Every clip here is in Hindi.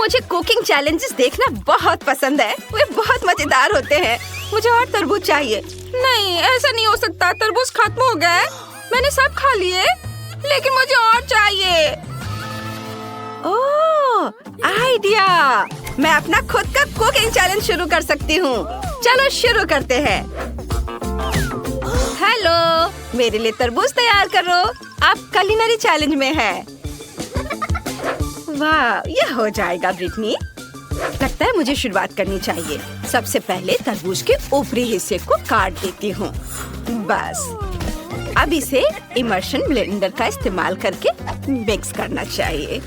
मुझे कुकिंग चैलेंजेस देखना बहुत पसंद है। वे बहुत मजेदार होते हैं। मुझे और तरबूज चाहिए। नहीं, ऐसा नहीं हो सकता। तरबूज खत्म हो गए। मैंने सब खा लिए, लेकिन मुझे और चाहिए। ओह, आइडिया! मैं अपना खुद का कुकिंग चैलेंज शुरू कर सकती हूँ। चलो शुरू करते हैं। हेलो, मेरे लिए तरबूज तैयार करो। आप कुलिनरी चैलेंज में हैं। वाह, यह हो जाएगा ब्रिटनी। लगता है मुझे शुरुआत करनी चाहिए। सबसे पहले तरबूज के ऊपरी हिस्से को काट देती हूँ। बस अब इसे इमर्शन ब्लेंडर का इस्तेमाल करके मिक्स करना चाहिए।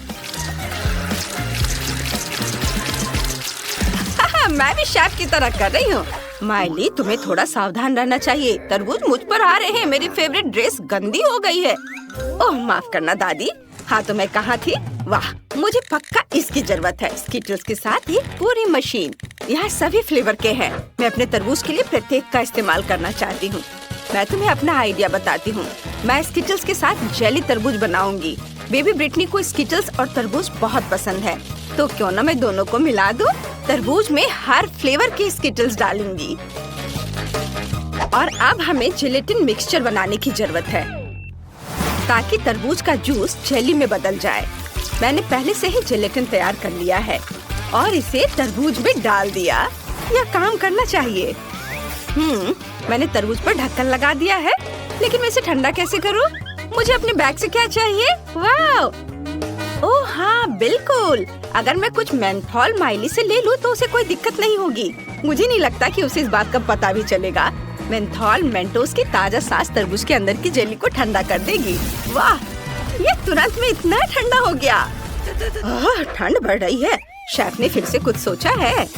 मैं भी शेफ की तरह कर रही हूँ। माइली, तुम्हें थोड़ा सावधान रहना चाहिए। तरबूज मुझ पर आ रहे हैं। मेरी फेवरेट ड्रेस गंदी हो गई है। ओह, माफ करना दादी। हाँ, तो मैं कहाँ थी? वाह, मुझे पक्का इसकी जरूरत है। स्किटल्स के साथ ये पूरी मशीन। यहाँ सभी फ्लेवर के हैं। मैं अपने तरबूज के लिए प्रत्येक का इस्तेमाल करना चाहती हूँ। मैं तुम्हें अपना आइडिया बताती हूँ। मैं स्किटल्स के साथ जेली तरबूज बनाऊंगी। बेबी ब्रिटनी को स्किटल्स और तरबूज बहुत पसंद है, तो क्यों ना मैं दोनों को मिला दूं? तरबूज में हर फ्लेवर के स्किटल्स डालूंगी। और अब हमें जेलेटिन मिक्सचर बनाने की जरूरत है, ताकि तरबूज का जूस जेली में बदल जाए। मैंने पहले से ही जेलेटिन तैयार कर लिया है और इसे तरबूज में डाल दिया। यह काम करना चाहिए। मैंने तरबूज पर ढक्कन लगा दिया है, लेकिन मैं इसे ठंडा कैसे करूं? मुझे अपने बैग से क्या चाहिए? वाह! ओह हाँ, बिल्कुल। अगर मैं कुछ मेंथोल माइली से ले लूं तो उसे कोई दिक्कत नहीं होगी। मुझे नहीं लगता कि उसे इस बात का पता भी चलेगा। मेंथोल मेंटोस की ताजा सांस तरबूज के अंदर की जेली को ठंडा कर देगी। वाह, ये तुरंत में इतना ठंडा हो गया। ठंड बढ़ रही है। शेफ ने फिर से कुछ सोचा है।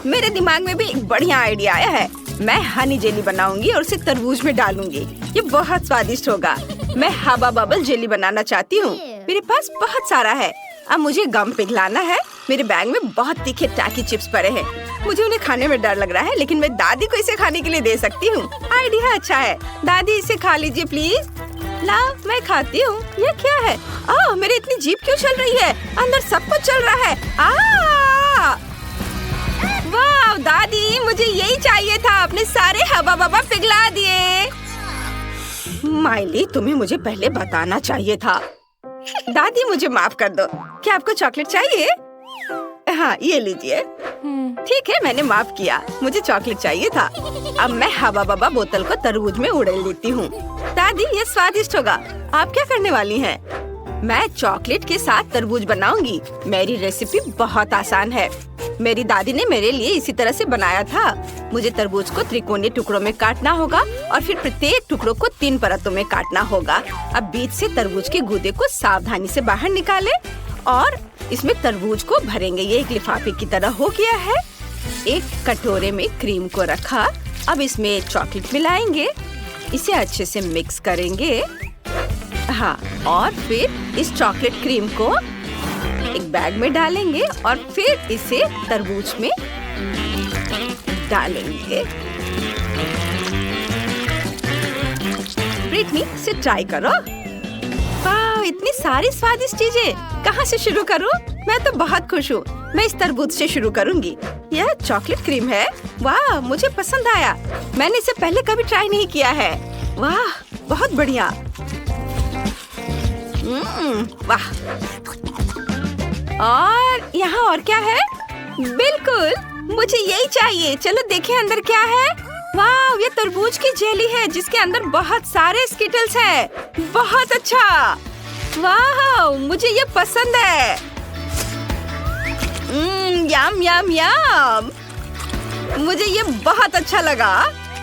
मेरे दिमाग में भी एक बढ़िया आइडिया आया है। मैं हनी जेली बनाऊंगी और उसे तरबूज में डालूंगी। ये बहुत स्वादिष्ट होगा। मैं हवा बबल जेली बनाना चाहती हूँ। मेरे पास बहुत सारा है। अब मुझे गम पिघलाना है। मेरे बैग में बहुत तीखे टाकी चिप्स पड़े हैं। मुझे उन्हें खाने में डर लग रहा है, लेकिन मैं दादी को इसे खाने के लिए दे सकती हूँ। आइडिया अच्छा है। दादी, इसे खा लीजिए प्लीज। लाओ, मैं खाती हूँ। ये क्या है? ओह, मेरी इतनी जीभ क्यों चल रही है? अंदर सब कुछ चल रहा है। वाह दादी, मुझे यही चाहिए था। आपने सारे हवा बबा पिघला दिए। माइली, तुम्हें मुझे पहले बताना चाहिए था। दादी, मुझे माफ कर दो। क्या आपको चॉकलेट चाहिए? हाँ, ये लीजिए। ठीक है, मैंने माफ किया। मुझे चॉकलेट चाहिए था। अब मैं हवा बबा बोतल को तरबूज में उड़ेल देती हूँ। दादी, ये स्वादिष्ट होगा। आप क्या करने वाली हैं? मैं चॉकलेट के साथ तरबूज बनाऊंगी। मेरी रेसिपी बहुत आसान है। मेरी दादी ने मेरे लिए इसी तरह से बनाया था। मुझे तरबूज को त्रिकोणीय टुकड़ों में काटना होगा और फिर प्रत्येक टुकड़ों को 3 परतों में काटना होगा। अब बीच से तरबूज के गूदे को सावधानी से बाहर निकालें और इसमें तरबूज को भरेंगे। ये एक लिफाफे की तरह हो गया है। एक कटोरे में क्रीम को रखा। अब इसमें चॉकलेट मिलाएंगे। इसे अच्छे से मिक्स करेंगे। हाँ, और फिर इस चॉकलेट क्रीम को एक बैग में डालेंगे और फिर इसे तरबूज में डालेंगे। ब्रिटनी, इसे ट्राई करो। वाह, इतनी सारी स्वादिष्ट चीजें। कहाँ से शुरू करूँ? मैं तो बहुत खुश हूँ। मैं इस तरबूज से शुरू करूँगी। यह चॉकलेट क्रीम है। वाह, मुझे पसंद आया। मैंने इसे पहले कभी ट्राई नहीं किया है। वाह, बहुत बढ़िया। वाह, और यहाँ और क्या है? बिल्कुल, मुझे यही चाहिए। चलो देखें अंदर क्या है। वाह, ये तरबूज की जेली है जिसके अंदर बहुत सारे स्किटल्स हैं। बहुत अच्छा। वाह, मुझे ये पसंद है। यम यम यम। मुझे ये बहुत अच्छा लगा।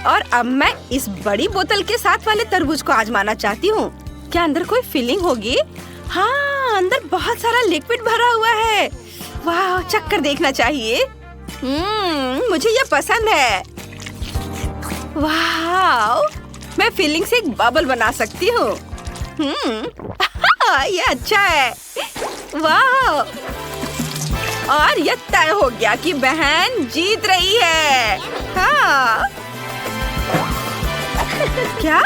और अब मैं इस बड़ी बोतल के साथ वाले तरबूज को आजमाना चाहती हूँ। क्या अंदर कोई फीलिंग होगी? हाँ, अंदर बहुत सारा लिक्विड भरा हुआ है। वाह, चक्कर देखना चाहिए। मुझे ये पसंद है। वाह, मैं फीलिंग से एक बबल बना सकती हूँ। ये अच्छा है। वाह, और ये तय हो गया कि बहन जीत रही है। हाँ। क्या?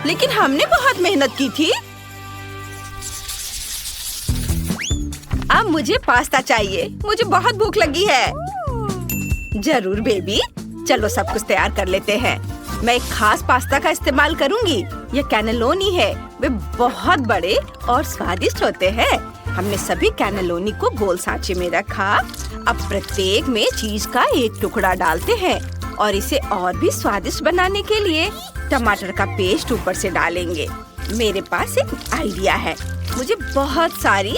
लेकिन हमने बहुत मेहनत की थी। अब मुझे पास्ता चाहिए, मुझे बहुत भूख लगी है। जरूर बेबी, चलो सब कुछ तैयार कर लेते हैं। मैं एक खास पास्ता का इस्तेमाल करूंगी। ये कैनेलोनी है, वे बहुत बड़े और स्वादिष्ट होते हैं। हमने सभी कैनेलोनी को गोल सांचे में रखा। अब प्रत्येक में चीज का एक टुकड़ा डालते हैं और इसे और भी स्वादिष्ट बनाने के लिए टमाटर का पेस्ट ऊपर से डालेंगे। मेरे पास एक आइडिया है, मुझे बहुत सारी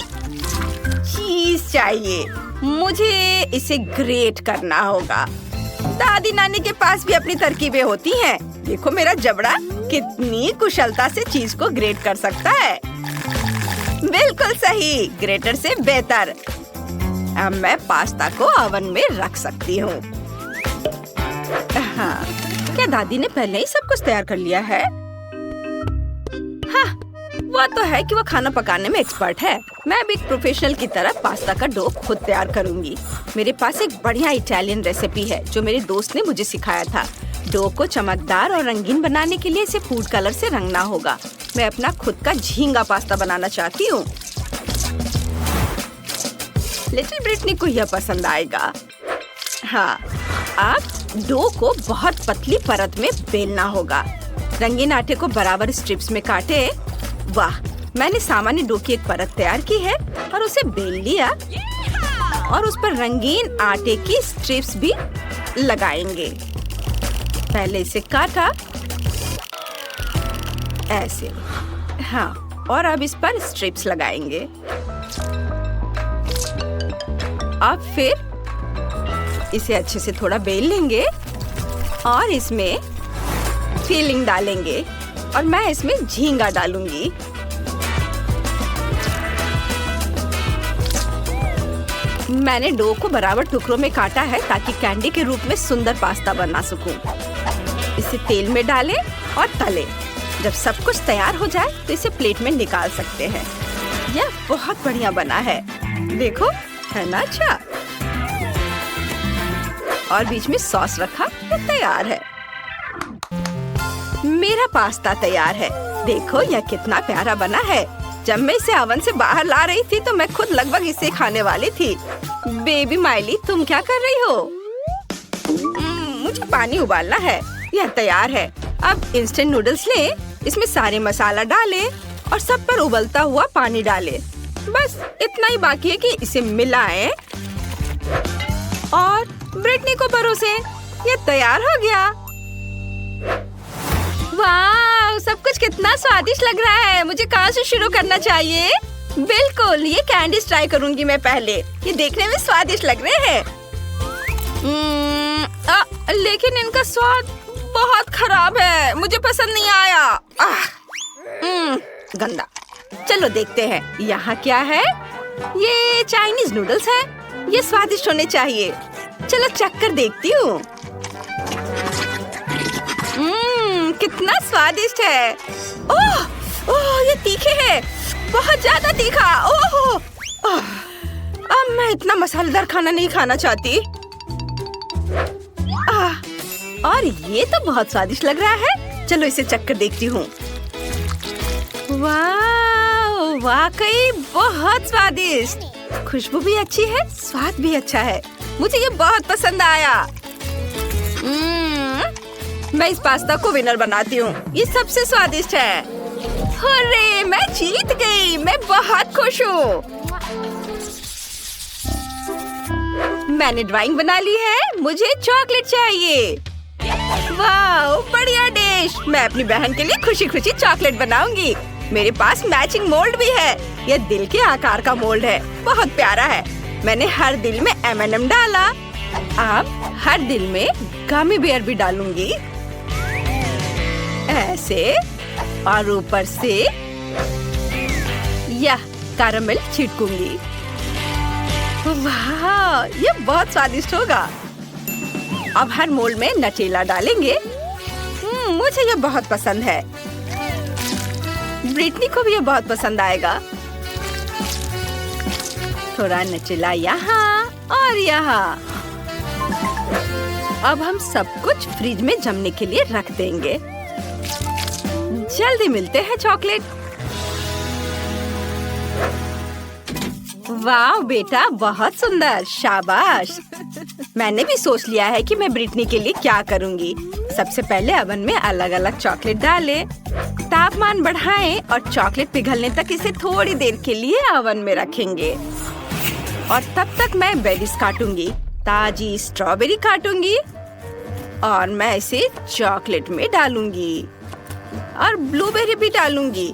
चीज चाहिए। मुझे इसे ग्रेट करना होगा। दादी नानी के पास भी अपनी तरकीबें होती हैं। देखो मेरा जबड़ा कितनी कुशलता से चीज को ग्रेट कर सकता है। बिल्कुल सही, ग्रेटर से बेहतर। अब मैं पास्ता को ओवन में रख सकती हूँ। हाँ, क्या दादी ने पहले ही सब कुछ तैयार कर लिया है? हाँ, वो तो है कि वो खाना पकाने में एक्सपर्ट है। मैं भी एक प्रोफेशनल की तरह पास्ता का डो खुद तैयार करूंगी। मेरे पास एक बढ़िया इटालियन रेसिपी है जो मेरे दोस्त ने मुझे सिखाया था। डो को चमकदार और रंगीन बनाने के लिए इसे फूड कलर से रंगना होगा। मैं अपना खुद का झींगा पास्ता बनाना चाहती हूँ। लिटिल ब्रिटनी को यह पसंद आएगा। हाँ, अब डो को बहुत पतली परत में बेलना होगा। रंगीन आटे को बराबर स्ट्रिप्स में काटे। वाह, मैंने सामान्य डो की एक परत तैयार की है और उसे बेल लिया और उस पर रंगीन आटे की स्ट्रिप्स भी लगाएंगे। पहले इसे काटा ऐसे। हाँ, और अब इस पर स्ट्रिप्स लगाएंगे। अब फिर इसे अच्छे से थोड़ा बेल लेंगे और इसमें फिलिंग डालेंगे और मैं इसमें झींगा डालूंगी। मैंने डो को बराबर टुकड़ों में काटा है ताकि कैंडी के रूप में सुंदर पास्ता बना सकूं। इसे तेल में डालें और तलें। जब सब कुछ तैयार हो जाए तो इसे प्लेट में निकाल सकते हैं। यह बहुत बढ़िया बना है, देखो, है ना? अच्छा, और बीच में सॉस रखा तो तैयार है। मेरा पास्ता तैयार है। देखो यह कितना प्यारा बना है। जब मैं इसे ओवन से बाहर ला रही थी तो मैं खुद लगभग इसे खाने वाली थी। बेबी माइली, तुम क्या कर रही हो? मुझे पानी उबालना है। यह तैयार है। अब इंस्टेंट नूडल्स लें, इसमें सारे मसाला डालें और सब पर उबलता हुआ पानी डालें। बस इतना ही बाकी है कि इसे मिलाएं और ब्रिटनी को परोसें। यह तैयार हो गया। वाह, सब कुछ कितना स्वादिष्ट लग रहा है। मुझे कहाँ से शुरू करना चाहिए? बिल्कुल, ये कैंडीज ट्राई करूंगी मैं पहले। ये देखने में स्वादिष्ट लग रहे हैं। लेकिन इनका स्वाद बहुत खराब है, मुझे पसंद नहीं आया। गंदा। चलो देखते हैं यहाँ क्या है। ये चाइनीज नूडल्स हैं। ये स्वादिष्ट होने चाहिए। चलो चख कर देखती हूँ। कितना स्वादिष्ट है। ओह, ओह, ये तीखे हैं, बहुत ज्यादा तीखा। ओह, अब मैं इतना मसालेदार खाना नहीं खाना चाहती। और ये तो बहुत स्वादिष्ट लग रहा है। चलो इसे चख कर देखती हूँ। वाह, वाकई बहुत स्वादिष्ट। खुशबू भी अच्छी है, स्वाद भी अच्छा है। मुझे ये बहुत पसंद आया। मैं इस पास्ता को विनर बनाती हूँ। ये सबसे स्वादिष्ट है। अरे, मैं जीत गई। मैं बहुत खुश हूँ। मैंने ड्राइंग बना ली है। मुझे चॉकलेट चाहिए। वाह, बढ़िया डिश। मैं अपनी बहन के लिए खुशी खुशी चॉकलेट बनाऊंगी। मेरे पास मैचिंग मोल्ड भी है। यह दिल के आकार का मोल्ड है, बहुत प्यारा है। मैंने हर दिल में M&M डाला। अब हर दिल में गमी बेयर भी डालूंगी ऐसे, और ऊपर से यह कैरामेल छिड़कूंगी। वाह, ये बहुत स्वादिष्ट होगा। अब हर मोल्ड में नटेला डालेंगे। मुझे ये बहुत पसंद है। ब्रिटनी को भी ये बहुत पसंद आएगा। थोड़ा नटेला यहाँ और यहाँ। अब हम सब कुछ फ्रिज में जमने के लिए रख देंगे। जल्दी मिलते हैं चॉकलेट। वाह बेटा, बहुत सुंदर, शाबाश। मैंने भी सोच लिया है कि मैं ब्रिटनी के लिए क्या करूंगी। सबसे पहले ओवन में अलग अलग चॉकलेट डालें, तापमान बढ़ाएं और चॉकलेट पिघलने तक इसे थोड़ी देर के लिए ओवन में रखेंगे। और तब तक मैं बेरीज काटूंगी, ताजी स्ट्रॉबेरी काटूंगी और मैं इसे चॉकलेट में डालूंगी और ब्लूबेरी भी डालूंगी।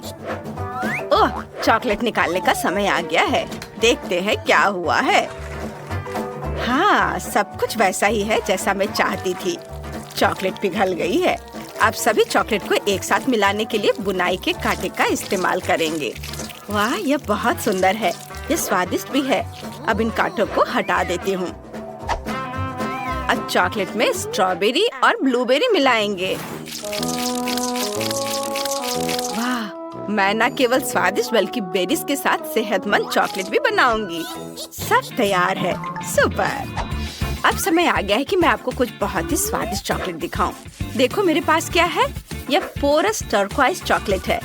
ओह, चॉकलेट निकालने का समय आ गया है। देखते हैं क्या हुआ है। हाँ, सब कुछ वैसा ही है जैसा मैं चाहती थी। चॉकलेट पिघल गई है। अब सभी चॉकलेट को एक साथ मिलाने के लिए बुनाई के कांटे का इस्तेमाल करेंगे। वाह, यह बहुत सुंदर है, यह स्वादिष्ट भी है। अब इन कांटों को हटा देती हूँ। अब चॉकलेट में स्ट्रॉबेरी और ब्लूबेरी मिलाएंगे। वाह, मैं न केवल स्वादिष्ट बल्कि बेरीज के साथ सेहतमंद चॉकलेट भी बनाऊंगी। सब तैयार है, सुपर। अब समय आ गया है कि मैं आपको कुछ बहुत ही स्वादिष्ट चॉकलेट दिखाऊं। देखो मेरे पास क्या है, यह पोरस टर्कोइज चॉकलेट है।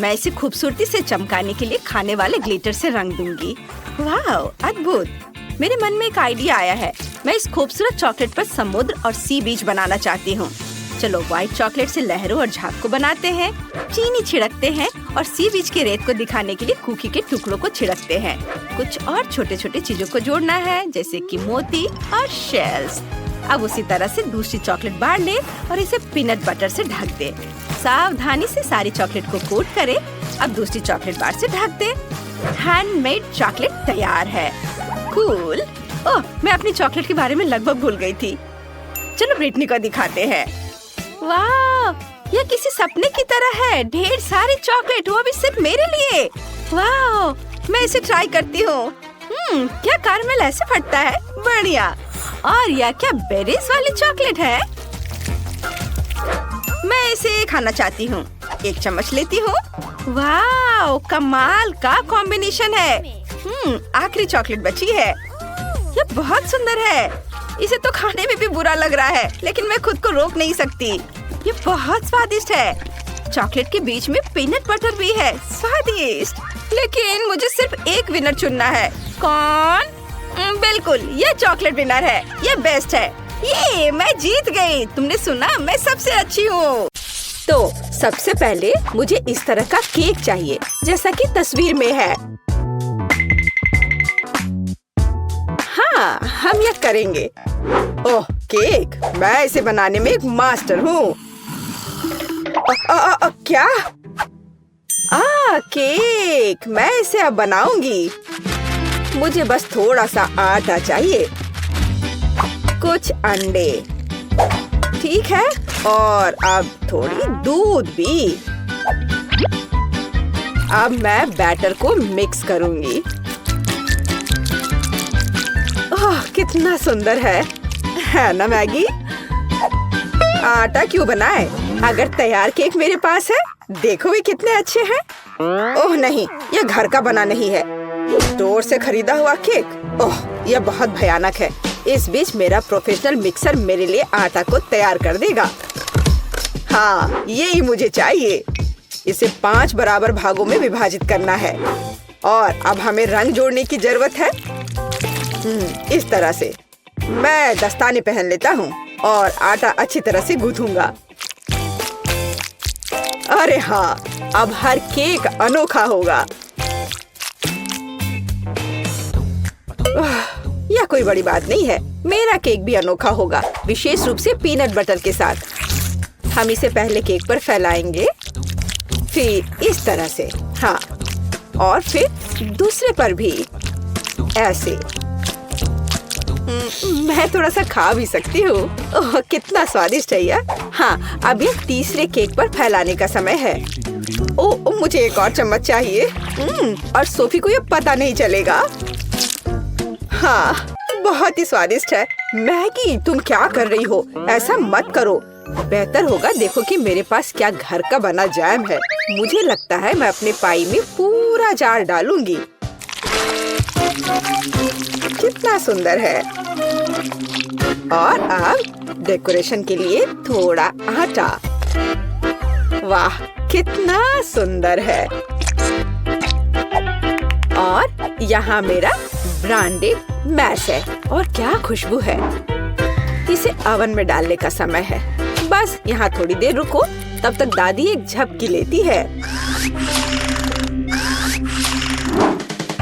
मैं इसे खूबसूरती से चमकाने के लिए खाने वाले ग्लिटर से रंग दूंगी। वाह, अद्भुत। मेरे मन में एक आइडिया आया है। मैं इस खूबसूरत चॉकलेट पर समुद्र और सी बीच बनाना चाहती हूँ। चलो व्हाइट चॉकलेट से लहरों और झाग को बनाते हैं, चीनी छिड़कते हैं और सी बीच के रेत को दिखाने के लिए कुकी के टुकड़ों को छिड़कते हैं। कुछ और छोटे छोटे चीजों को जोड़ना है, जैसे कि मोती और शेल्स। अब उसी तरह से दूसरी चॉकलेट बार ले और इसे पीनट बटर से ढक दे। सावधानी से सारी चॉकलेट को कोट करें। अब दूसरी चॉकलेट बार से ढक दे। हैंडमेड चॉकलेट तैयार है। कूल। ओह, मैं अपनी चॉकलेट के बारे में लगभग भूल गई थी। चलो ब्रिटनी को दिखाते हैं। वाह, यह किसी सपने की तरह है। ढेर सारी चॉकलेट, वो भी सिर्फ मेरे लिए। वाह, मैं इसे ट्राई करती हूँ। क्या कैरमेल ऐसे फटता है? बढ़िया। और यह क्या बेरीज वाली चॉकलेट है? मैं इसे खाना चाहती हूँ। एक चम्मच लेती हूँ। वाह, कमाल का कॉम्बिनेशन है। आखिरी चॉकलेट बची है। यह बहुत सुंदर है। इसे तो खाने में भी बुरा लग रहा है, लेकिन मैं खुद को रोक नहीं सकती। ये बहुत स्वादिष्ट है। चॉकलेट के बीच में पीनट बटर भी है, स्वादिष्ट। लेकिन मुझे सिर्फ एक विनर चुनना है। कौन? बिल्कुल, ये चॉकलेट विनर है। ये बेस्ट है। ये मैं जीत गई। तुमने सुना, मैं सबसे अच्छी हूँ। तो सबसे पहले मुझे इस तरह का केक चाहिए, जैसा कि तस्वीर में है। हाँ, हम यह करेंगे। ओह, केक, मैं इसे बनाने में एक मास्टर हूँ। क्या? केक, मैं इसे अब बनाऊंगी। मुझे बस थोड़ा सा आटा चाहिए, कुछ अंडे, ठीक है, और अब थोड़ी दूध भी। अब मैं बैटर को मिक्स करूंगी। ओह, कितना सुंदर है ना मैगी? आटा क्यों बनाए, अगर तैयार केक मेरे पास है। देखो ये कितने अच्छे हैं। ओह नहीं, यह घर का बना नहीं है, स्टोर से खरीदा हुआ केक। ओह, यह बहुत भयानक है। इस बीच मेरा प्रोफेशनल मिक्सर मेरे लिए आटा को तैयार कर देगा। हाँ, यही मुझे चाहिए। इसे 5 बराबर भागों में विभाजित करना है और अब हमें रंग जोड़ने की जरूरत है। इस तरह से मैं दस्ताने पहन लेता हूँ और आटा अच्छी तरह से गूंथूंगा। अरे हाँ, अब हर केक अनोखा होगा। यह कोई बड़ी बात नहीं है। मेरा केक भी अनोखा होगा, विशेष रूप से पीनट बटर के साथ। हम इसे पहले केक पर फैलाएंगे, फिर इस तरह से, हाँ, और फिर दूसरे पर भी ऐसे। मैं थोड़ा सा खा भी सकती हूँ। ओह, कितना स्वादिष्ट है यह। हाँ, अब ये तीसरे केक पर फैलाने का समय है। ओह, मुझे एक और चम्मच चाहिए। और सोफी को ये पता नहीं चलेगा। हाँ, बहुत ही स्वादिष्ट है। मैगी, तुम क्या कर रही हो? ऐसा मत करो। बेहतर होगा देखो कि मेरे पास क्या घर का बना जैम है। मुझे लगता है मैं अपने पाई में पूरा जार डालूंगी। कितना सुंदर है। और अब डेकोरेशन के लिए थोड़ा आटा। वाह, कितना सुंदर है। और यहाँ मेरा ब्रांडेड मैश है और क्या खुशबू है। इसे ओवन में डालने का समय है। बस यहाँ थोड़ी देर रुको, तब तक दादी एक झपकी लेती है।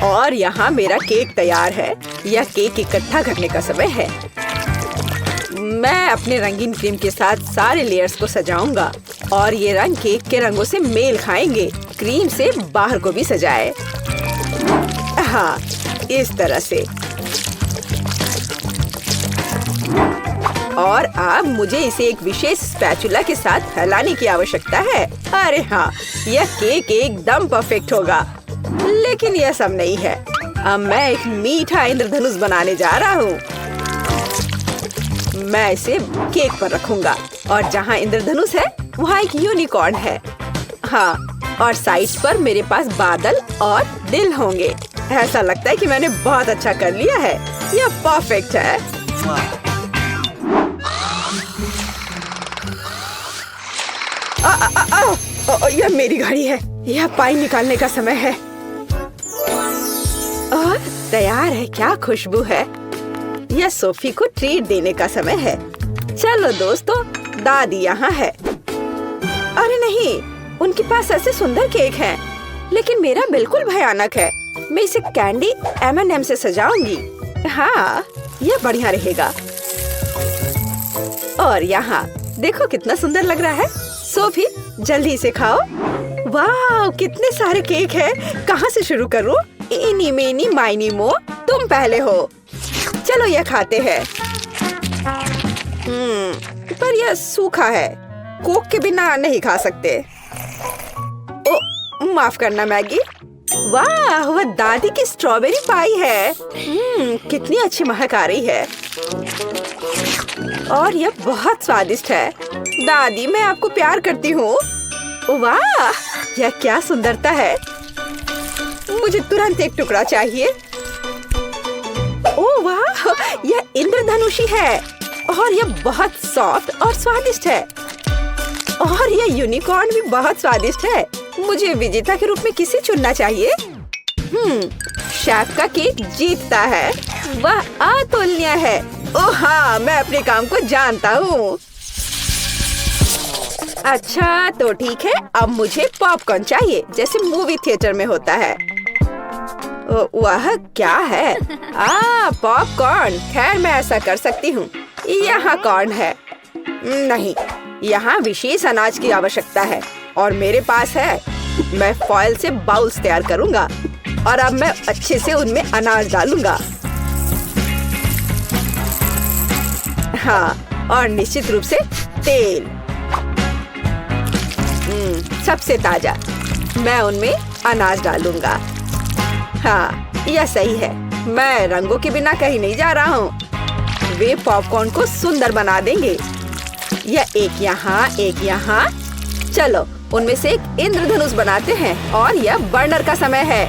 और यहाँ मेरा केक तैयार है। यह केक इकट्ठा करने का समय है। मैं अपने रंगीन क्रीम के साथ सारे लेयर्स को सजाऊंगा और ये रंग केक के रंगों से मेल खाएंगे। क्रीम से बाहर को भी सजाए। हाँ, इस तरह से। और अब मुझे इसे एक विशेष स्पैचुला के साथ फैलाने की आवश्यकता है। अरे हाँ, यह केक एकदम परफेक्ट होगा। लेकिन यह सब नहीं है। अब मैं एक मीठा इंद्रधनुष बनाने जा रहा हूँ। मैं इसे केक पर रखूंगा और जहाँ इंद्रधनुष है वहाँ एक यूनिकॉर्न है। हाँ, और साइड्स पर मेरे पास बादल और दिल होंगे। ऐसा लगता है कि मैंने बहुत अच्छा कर लिया है। यह परफेक्ट है। यह मेरी घड़ी है। यह पानी निकालने का समय है। और तैयार है। क्या खुशबू है। यह सोफी को ट्रीट देने का समय है। चलो दोस्तों, दादी यहाँ है। अरे नहीं, उनके पास ऐसे सुंदर केक हैं, लेकिन मेरा बिल्कुल भयानक है। मैं इसे कैंडी M&M से सजाऊंगी। हाँ, यह बढ़िया रहेगा। और यहाँ देखो कितना सुंदर लग रहा है। सोफी, जल्दी से खाओ। वाह, कितने सारे केक हैं। कहाँ से शुरू करूँ? एनी मेनी माइनी मो, तुम पहले हो। चलो यह खाते हैं। पर यह सूखा है। कोक के बिना नहीं खा सकते। ओ, माफ करना मैगी। वाह, वह दादी की स्ट्रॉबेरी पाई है। कितनी अच्छी महक आ रही है। और यह बहुत स्वादिष्ट है। दादी, मैं आपको प्यार करती हूँ। वाह, यह क्या सुंदरता है। मुझे तुरंत एक टुकड़ा चाहिए। ओह वाह, यह इंद्रधनुषी है और यह बहुत सॉफ्ट और स्वादिष्ट है। और यह यूनिकॉर्न भी बहुत स्वादिष्ट है। मुझे विजेता के रूप में किसे चुनना चाहिए? शेफ का केक जीतता है। वह अतुलनीय है। ओह हाँ, मैं अपने काम को जानता हूँ। अच्छा तो ठीक है, अब मुझे पॉपकॉर्न चाहिए, जैसे मूवी थिएटर में होता है। वह क्या है? पॉपकॉर्न। खैर, मैं ऐसा कर सकती हूँ। यहाँ कॉर्न है। नहीं, यहाँ विशेष अनाज की आवश्यकता है और मेरे पास है। मैं फॉइल से बाउल्स तैयार करूँगा और अब मैं अच्छे से उनमें अनाज डालूंगा। हाँ, और निश्चित रूप से तेल। सबसे ताजा। मैं उनमें अनाज डालूंगा। हाँ, यह सही है। मैं रंगों के बिना कहीं नहीं जा रहा हूँ। वे पॉपकॉर्न को सुंदर बना देंगे। यह एक यहाँ, एक यहाँ। चलो, उनमें से एक इंद्रधनुष बनाते हैं और यह बर्नर का समय है।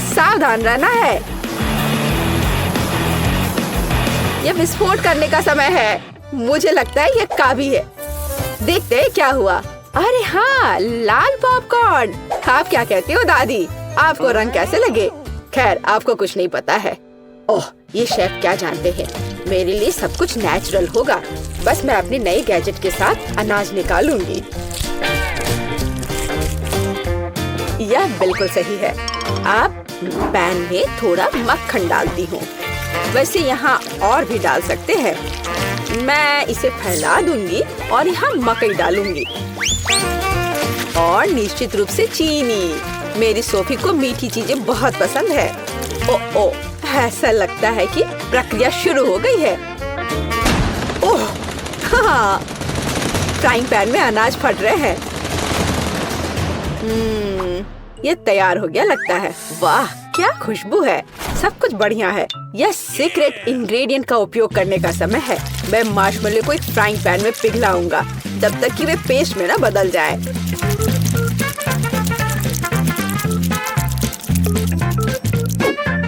सावधान रहना है। यह विस्फोट करने का समय है। मुझे लगता है यह काफी है। देखते हैं क्या हुआ। अरे हाँ, लाल पॉपकॉर्न। आप क्या कहती हो दादी? आपको रंग कैसे लगे? खैर, आपको कुछ नहीं पता है। ओह, ये शेफ क्या जानते हैं। मेरे लिए सब कुछ नेचुरल होगा। बस मैं अपने नए गैजेट के साथ अनाज निकालूंगी। यह बिल्कुल सही है। अब पैन में थोड़ा मक्खन डालती हूँ। वैसे यहाँ और भी डाल सकते हैं। मैं इसे फैला दूंगी और यहाँ मकई डालूंगी और निश्चित रूप से चीनी। मेरी सोफी को मीठी चीजें बहुत पसंद है। ओ, ऐसा लगता है कि प्रक्रिया शुरू हो गई है। ओह हाँ, फ्राइंग पैन में अनाज फट रहे हैं। ये तैयार हो गया लगता है। वाह, क्या खुशबू है। सब कुछ बढ़िया है। यह सीक्रेट इंग्रेडिएंट का उपयोग करने का समय है। मैं मार्शमेलो को एक फ्राइंग पैन में पिघलाऊंगा जब तक कि वे पेस्ट में न बदल जाए।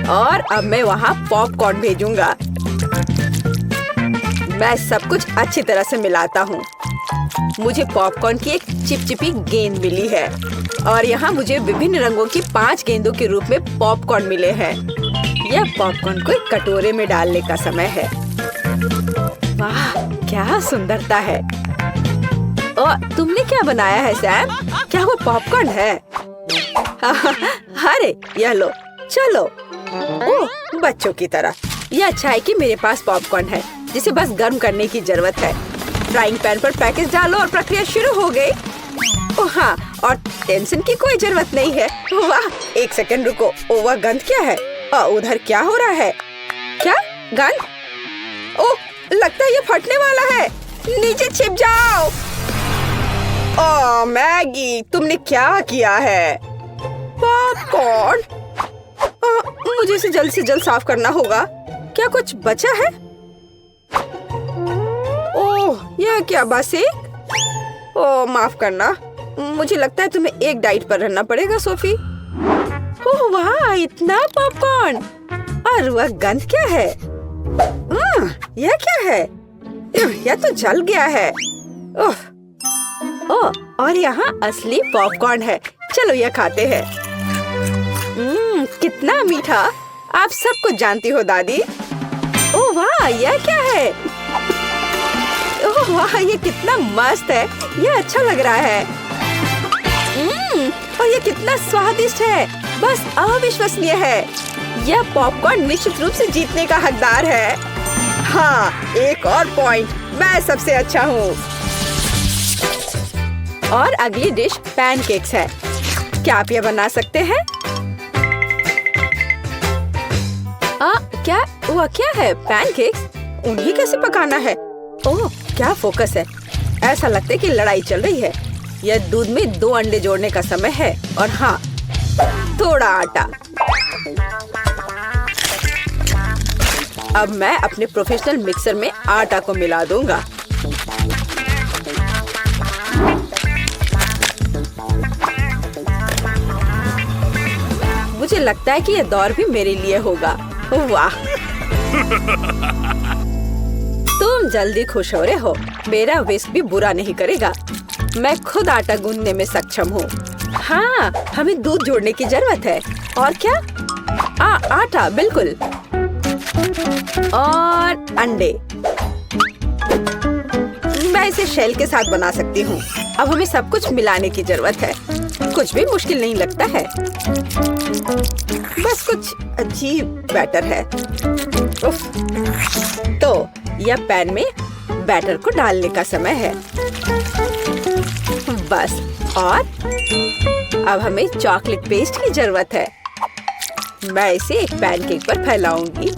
और अब मैं वहाँ पॉपकॉर्न भेजूंगा। मैं सब कुछ अच्छी तरह से मिलाता हूँ। मुझे पॉपकॉर्न की एक चिपचिपी गेंद मिली है और यहाँ मुझे विभिन्न रंगों की 5 गेंदों के रूप में पॉपकॉर्न मिले हैं। यह पॉपकॉर्न को एक कटोरे में डालने का समय है। वाह, क्या सुंदरता है। और तुमने क्या बनाया है सैम? क्या वो पॉपकॉर्न है? अरे यह लो, चलो। ओह, बच्चों की तरह। यह अच्छा है कि मेरे पास पॉपकॉर्न है जिसे बस गर्म करने की जरूरत है। फ्राइंग पैन पर पैकेज डालो और प्रक्रिया शुरू हो गई। ओह हाँ, और टेंशन की कोई जरूरत नहीं है। वाह, 1 सेकंड रुको। ओह, वह गंध क्या है? उधर क्या हो रहा है? क्या गंध? ओह, लगता है ये फटने वाला है। नीचे छिप जाओ। ओह मैगी, तुमने क्या किया है? पॉपकॉर्न। मुझे इसे जल्द से जल्द साफ करना होगा। क्या कुछ बचा है? ओह, यह क्या बस एक? ओह माफ करना, मुझे लगता है तुम्हें एक डाइट पर रहना पड़ेगा सोफी। ओह वाह, इतना पॉपकॉर्न। और वह गंध क्या है? यह क्या है? यह तो जल गया है। ओह, और यहाँ असली पॉपकॉर्न है। चलो यह खाते हैं। कितना मीठा। आप सब कुछ जानती हो दादी। ओह वाह, यह क्या है? ओह वाह, ये कितना मस्त है। यह अच्छा लग रहा है। और ये कितना स्वादिष्ट है। बस अविश्वसनीय है। यह पॉपकॉर्न निश्चित रूप से जीतने का हकदार है। हाँ, एक और पॉइंट। मैं सबसे अच्छा हूँ। और अगली डिश पैनकेक्स है। क्या आप यह बना सकते हैं? क्या है? पैनकेक्स? उन्हें कैसे पकाना है? ओह, क्या फोकस है। ऐसा लगता है कि लड़ाई चल रही है। यह दूध में 2 अंडे जोड़ने का समय है। और हाँ, थोड़ा आटा। अब मैं अपने प्रोफेशनल मिक्सर में आटा को मिला दूंगा। मुझे लगता है कि यह दौर भी मेरे लिए होगा। वाह, तुम जल्दी खुश हो रहे हो। मेरा विस्क भी बुरा नहीं करेगा। मैं खुद आटा गूंदने में सक्षम हूँ। हाँ, हमें दूध जोड़ने की जरूरत है। और क्या? आटा, बिल्कुल। और अंडे। मैं इसे शेल के साथ बना सकती हूँ। अब हमें सब कुछ मिलाने की जरूरत है। कुछ भी मुश्किल नहीं लगता है। बस कुछ अजीब बैटर है। उफ। तो यह पैन में बैटर को डालने का समय है। बस, और अब हमें चॉकलेट पेस्ट की जरूरत है। मैं इसे एक पैनकेक पर फैलाऊंगी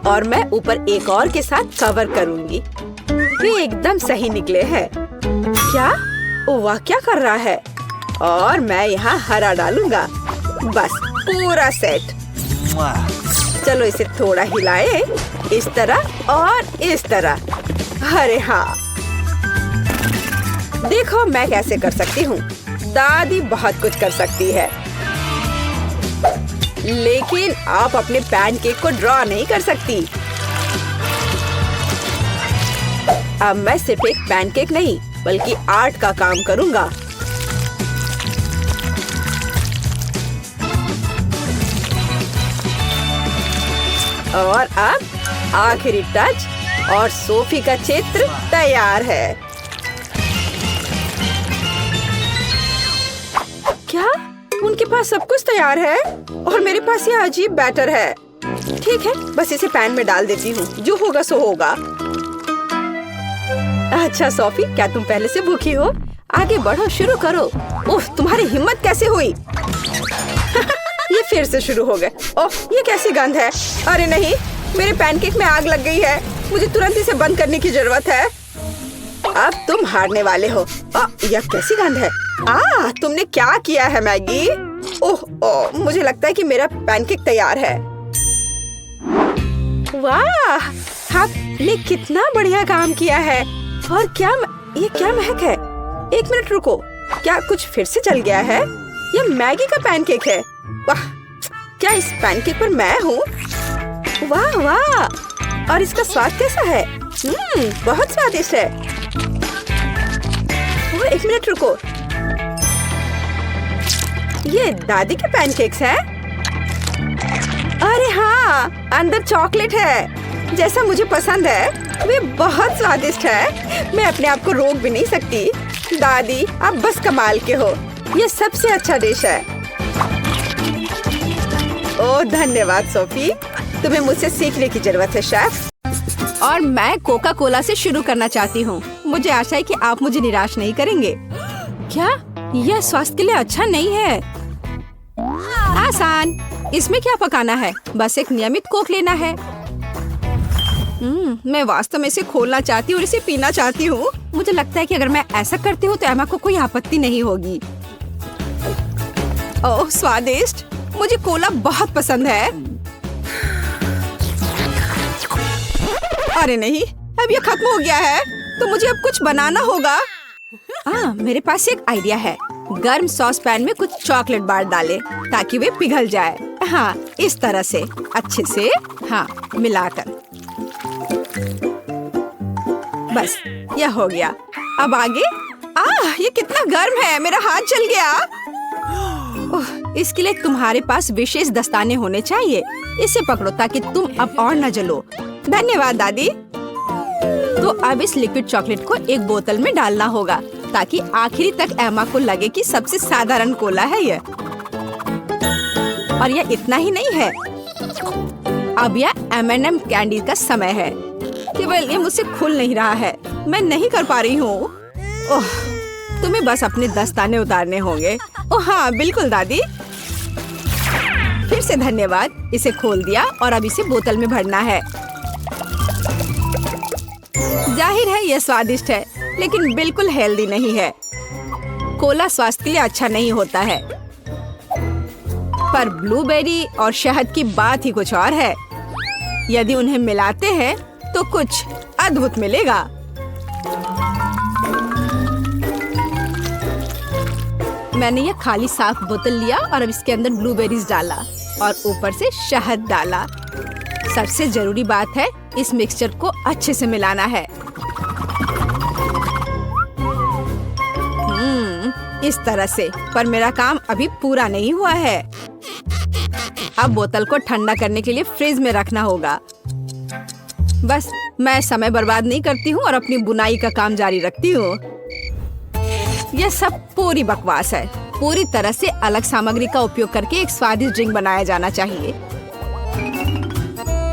और मैं ऊपर एक और के साथ कवर करूंगी। ये एकदम सही निकले हैं। क्या? वाह, क्या कर रहा है? और मैं यहाँ हरा डालूंगा। बस, पूरा सेट। चलो इसे थोड़ा हिलाए, इस तरह और इस तरह। अरे हाँ, देखो मैं कैसे कर सकती हूँ। दादी बहुत कुछ कर सकती है। लेकिन आप अपने पैनकेक को ड्रॉ नहीं कर सकती। अब मैं सिर्फ एक पैनकेक नहीं बल्कि आर्ट का काम करूँगा। और अब आखिरी टच और सोफी का चित्र तैयार है। क्या? उनके पास सब कुछ तैयार है और मेरे पास यह अजीब बैटर है। ठीक है, बस इसे पैन में डाल देती हूँ। जो होगा सो होगा। अच्छा सोफी, क्या तुम पहले से भूखी हो? आगे बढ़ो, शुरू करो। ओह, तुम्हारी हिम्मत कैसे हुई? ये फिर से शुरू हो गए। ओह, ये कैसी गंध है? अरे नहीं, मेरे पैनकेक में आग लग गई है। मुझे तुरंत इसे बंद करने की जरूरत है। अब तुम हारने वाले हो। यह कैसी गंध है? तुमने क्या किया है मैगी? ओह, मुझे लगता है कि मेरा पैनकेक तैयार है। वाह, आपने कितना बढ़िया काम किया है। और क्या ये क्या महक है? 1 मिनट रुको, क्या कुछ फिर से जल गया है? यह मैगी का पैनकेक है। वाह, क्या इस पैनकेक पर मैं हूँ? वाह वाह, और इसका स्वाद कैसा है? बहुत स्वादिष्ट है। 1 मिनट रुको। ये दादी के पैनकेक्स है। अरे हाँ, अंदर चॉकलेट है जैसा मुझे पसंद है। वे बहुत स्वादिष्ट है। मैं अपने आप को रोक भी नहीं सकती। दादी, आप बस कमाल के हो। ये सबसे अच्छा डिश है। ओह धन्यवाद सोफी, तुम्हें मुझसे सीखने की जरूरत है शेफ। और मैं कोका कोला से शुरू करना चाहती हूँ। मुझे आशा है कि आप मुझे निराश नहीं करेंगे। क्या यह स्वास्थ्य के लिए अच्छा नहीं है? आसान। इसमें क्या पकाना है? बस एक नियमित कोक लेना है। मैं वास्तव में इसे खोलना चाहती हूँ और इसे पीना चाहती हूँ। मुझे लगता है कि अगर मैं ऐसा करती हूँ तो एमा को कोई आपत्ति नहीं होगी। ओह स्वादिष्ट, मुझे कोला बहुत पसंद है। अरे नहीं, अब ये खत्म हो गया है तो मुझे अब कुछ बनाना होगा। मेरे पास एक आइडिया है। गर्म सॉस पैन में कुछ चॉकलेट बार डालें ताकि वे पिघल जाए। हाँ, इस तरह से अच्छे से मिलाकर। बस यह हो गया। अब आगे। ये कितना गर्म है, मेरा हाथ जल गया। इसके लिए तुम्हारे पास विशेष दस्ताने होने चाहिए। इसे पकड़ो ताकि तुम अब और न जलो। धन्यवाद दादी। तो अब इस लिक्विड चॉकलेट को एक बोतल में डालना होगा ताकि आखिरी तक एमा को लगे कि सबसे साधारण कोला है यह। और यह इतना ही नहीं है। अब यह M&M कैंडी का समय है। केवल ये मुझसे खुल नहीं रहा है। मैं नहीं कर पा रही हूँ। ओह, तुम्हें बस अपने दस्ताने उतारने होंगे। ओह हाँ बिल्कुल दादी। फिर से धन्यवाद। इसे खोल दिया और अब इसे बोतल में भरना है। जाहिर है यह स्वादिष्ट है लेकिन बिल्कुल हेल्दी नहीं है। कोला स्वास्थ्य के लिए अच्छा नहीं होता है। पर ब्लूबेरी और शहद की बात ही कुछ और है। यदि उन्हें मिलाते हैं तो कुछ अद्भुत मिलेगा। मैंने यह खाली साफ बोतल लिया और अब इसके अंदर ब्लूबेरीज डाला और ऊपर से शहद डाला। सबसे जरूरी बात है इस मिक्सचर को अच्छे से मिलाना है। इस तरह से। पर मेरा काम अभी पूरा नहीं हुआ है। अब बोतल को ठंडा करने के लिए फ्रिज में रखना होगा। बस मैं समय बर्बाद नहीं करती हूँ और अपनी बुनाई का काम जारी रखती हूँ। यह सब पूरी बकवास है। पूरी तरह से अलग सामग्री का उपयोग करके एक स्वादिष्ट ड्रिंक बनाया जाना चाहिए।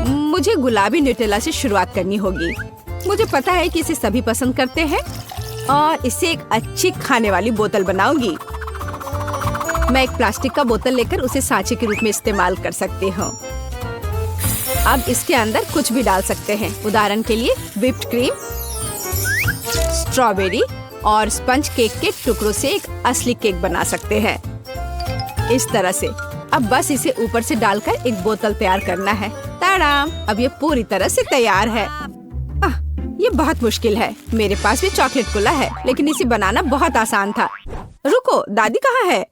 मुझे गुलाबी न्यूटेला से शुरुआत करनी होगी। मुझे पता है कि इसे सभी पसंद करते हैं और इसे एक अच्छी खाने वाली बोतल बनाऊंगी। मैं एक प्लास्टिक का बोतल लेकर उसे सांचे के रूप में इस्तेमाल कर सकती हूँ। अब इसके अंदर कुछ भी डाल सकते हैं। उदाहरण के लिए व्हिप्ड क्रीम, स्ट्रॉबेरी और स्पंज केक के टुकड़ों से एक असली केक बना सकते हैं। इस तरह से। अब बस इसे ऊपर से डालकर एक बोतल तैयार करना है। ताड़ाम! अब ये पूरी तरह से तैयार है। ये बहुत मुश्किल है। मेरे पास भी चॉकलेट कोला है लेकिन इसे बनाना बहुत आसान था। रुको, दादी कहाँ है?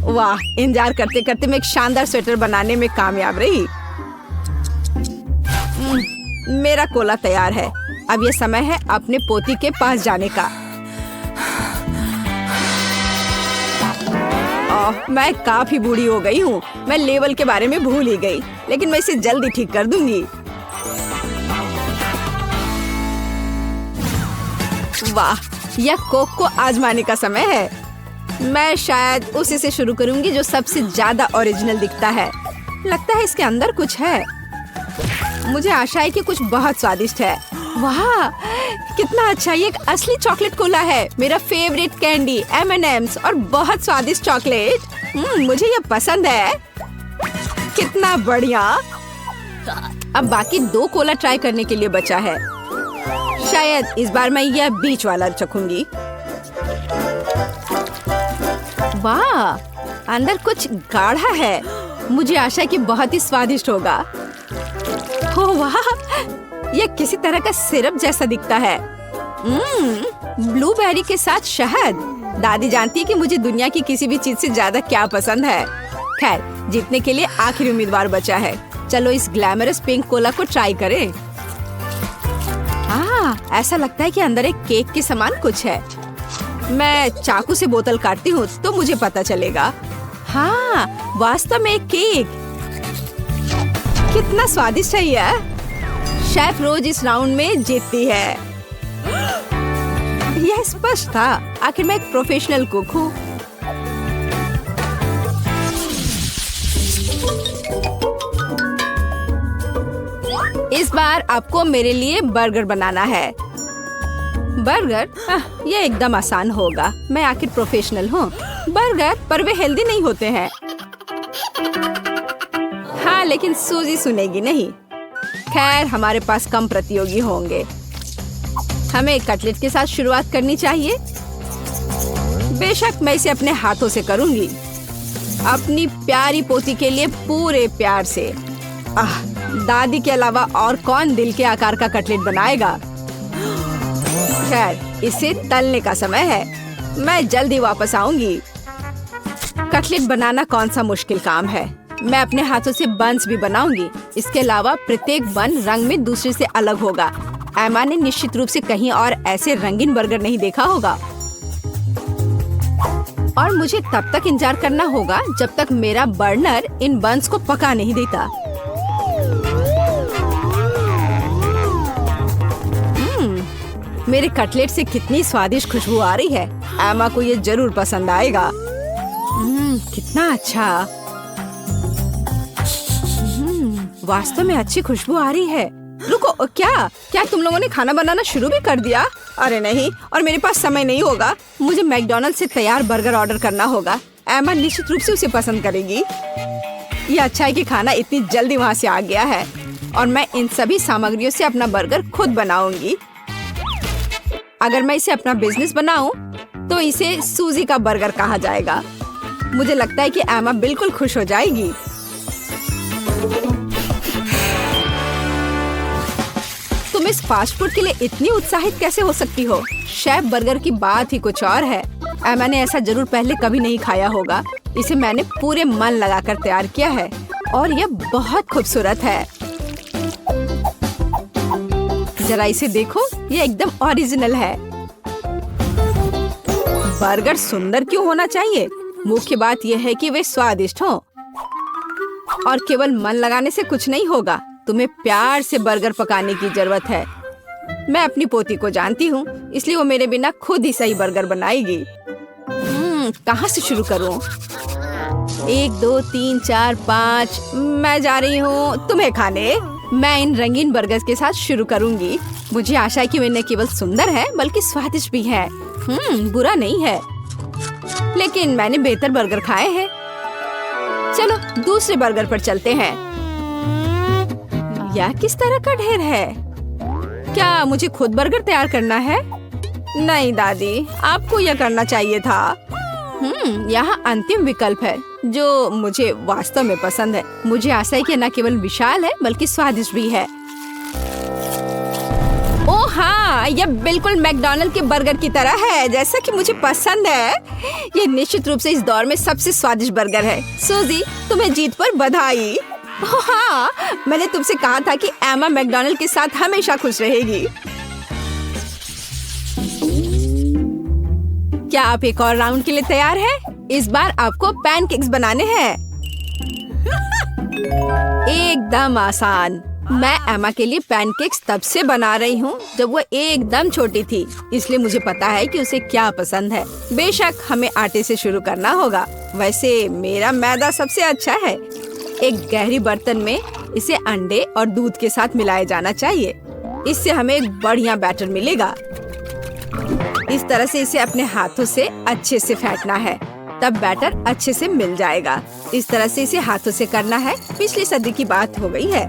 वाह, इंतजार करते करते मैं एक शानदार स्वेटर बनाने में कामयाब रही। मेरा कोला तैयार है। अब ये समय है अपने पोती के पास जाने का। मैं काफी बूढ़ी हो गई हूँ। मैं लेवल के बारे में भूल ही गई, लेकिन मैं इसे जल्दी ठीक कर दूंगी। वाह, यह कोक को आजमाने का समय है। मैं शायद उसी से शुरू करूंगी जो सबसे ज्यादा ओरिजिनल दिखता है। लगता है इसके अंदर कुछ है। मुझे आशा है कि कुछ बहुत स्वादिष्ट है। वाह, कितना अच्छा! ये एक असली चॉकलेट कोला है। मेरा फेवरेट कैंडी M&M's और बहुत स्वादिष्ट चॉकलेट। मुझे ये पसंद है। कितना बढ़िया! अब बाकी 2 कोला ट्राई करने के लिए बचा है। शायद इस बार मैं यह बीच वाला चखूंगी। वाह, अंदर कुछ गाढ़ा है। मुझे आशा है कि बहुत ही स्वादिष्ट होगा। ओह वाह, यह किसी तरह का सिरप जैसा दिखता है। ब्लूबेरी के साथ शहद। दादी जानती है कि मुझे दुनिया की किसी भी चीज से ज्यादा क्या पसंद है। खैर, जीतने के लिए आखिरी उम्मीदवार बचा है। चलो इस ग्लैमरस पिंक कोला को ट्राई करें। ऐसा लगता है कि अंदर एक केक के समान कुछ है। मैं चाकू से बोतल काटती हूँ तो मुझे पता चलेगा। हाँ, वास्तव में एक केक। कितना स्वादिष्ट है यह। शेफ रोज इस राउंड में जीतती है। यह स्पष्ट था, आखिर मैं एक प्रोफेशनल कुक हूँ। इस बार आपको मेरे लिए बर्गर बनाना है। बर्गर? ये एकदम आसान होगा, मैं आखिर प्रोफेशनल हूँ। बर्गर पर वे हेल्दी नहीं होते हैं। हाँ, लेकिन सूजी सुनेगी नहीं। खैर, हमारे पास कम प्रतियोगी होंगे। हमें कटलेट के साथ शुरुआत करनी चाहिए। बेशक मैं इसे अपने हाथों से करूंगी, अपनी प्यारी पोती के लिए पूरे प्यार से। दादी के अलावा और कौन दिल के आकार का कटलेट बनाएगा। खैर, इसे तलने का समय है। मैं जल्दी वापस आऊंगी। कटलेट बनाना कौन सा मुश्किल काम है। मैं अपने हाथों से बन्स भी बनाऊंगी। इसके अलावा प्रत्येक बन रंग में दूसरे से अलग होगा। एमा ने निश्चित रूप से कहीं और ऐसे रंगीन बर्गर नहीं देखा होगा। और मुझे तब तक इंतजार करना होगा जब तक मेरा बर्नर इन बन्स को पका नहीं देता। मेरे कटलेट से कितनी स्वादिष्ट खुशबू आ रही है। एमा को ये जरूर पसंद आएगा। कितना अच्छा। वास्तव में अच्छी खुशबू आ रही है। रुको, क्या तुम लोगों ने खाना बनाना शुरू भी कर दिया? अरे नहीं, और मेरे पास समय नहीं होगा। मुझे मैकडॉनल्ड से तैयार बर्गर ऑर्डर करना होगा। एमा निश्चित रूप से उसे पसंद करेगी। ये अच्छा है कि खाना इतनी जल्दी वहाँ से आ गया है और मैं इन सभी सामग्रियों से अपना बर्गर खुद बनाऊंगी। अगर मैं इसे अपना बिजनेस बनाऊं, तो इसे सूजी का बर्गर कहा जाएगा। मुझे लगता है कि एमा बिल्कुल खुश हो जाएगी। तुम इस फास्ट फूड के लिए इतनी उत्साहित कैसे हो सकती हो? शेफ बर्गर की बात ही कुछ और है। एमा ने ऐसा जरूर पहले कभी नहीं खाया होगा। इसे मैंने पूरे मन लगाकर तैयार किया है और यह बहुत खूबसूरत है। जरा इसे देखो, ये एकदम ओरिजिनल है। बर्गर सुंदर क्यों होना चाहिए? मुख्य बात यह है कि वे स्वादिष्ट हों। और केवल मन लगाने से कुछ नहीं होगा, तुम्हें प्यार से बर्गर पकाने की जरूरत है। मैं अपनी पोती को जानती हूँ, इसलिए वो मेरे बिना खुद ही सही बर्गर बनाएगी। कहाँ से शुरू करूँ? 1 2 3 4 5 मैं जा रही हूँ तुम्हें खाने। मैं इन रंगीन बर्गर्स के साथ शुरू करूंगी। मुझे आशा है कि वे न केवल सुंदर है बल्कि स्वादिष्ट भी है। बुरा नहीं है, लेकिन मैंने बेहतर बर्गर खाए हैं। चलो दूसरे बर्गर पर चलते हैं। यह किस तरह का ढेर है? क्या मुझे खुद बर्गर तैयार करना है? नहीं दादी, आपको यह करना चाहिए था। यहाँ अंतिम विकल्प है जो मुझे वास्तव में पसंद है। मुझे आशा है कि न केवल विशाल है बल्कि स्वादिष्ट भी है। ओह हाँ, यह बिल्कुल मैकडॉनल्ड के बर्गर की तरह है, जैसा कि मुझे पसंद है। ये निश्चित रूप से इस दौर में सबसे स्वादिष्ट बर्गर है। सूजी, तुम्हें जीत पर बधाई। ओह हाँ, मैंने तुमसे कहा था कि एमा मैकडॉनल्ड के साथ हमेशा खुश रहेगी। क्या आप एक और राउंड के लिए तैयार हैं? इस बार आपको पैनकेक्स बनाने हैं। एकदम आसान। मैं एमा के लिए पैनकेक्स तब से बना रही हूँ जब वो एकदम छोटी थी, इसलिए मुझे पता है कि उसे क्या पसंद है। बेशक हमें आटे से शुरू करना होगा। वैसे मेरा मैदा सबसे अच्छा है। एक गहरी बर्तन में इसे अंडे और दूध के साथ मिलाया जाना चाहिए। इससे हमें एक बढ़िया बैटर मिलेगा। इस तरह से इसे अपने हाथों से अच्छे से फेंटना है, तब बैटर अच्छे से मिल जाएगा। इस तरह से इसे हाथों से करना है। पिछली सदी की बात हो गई है।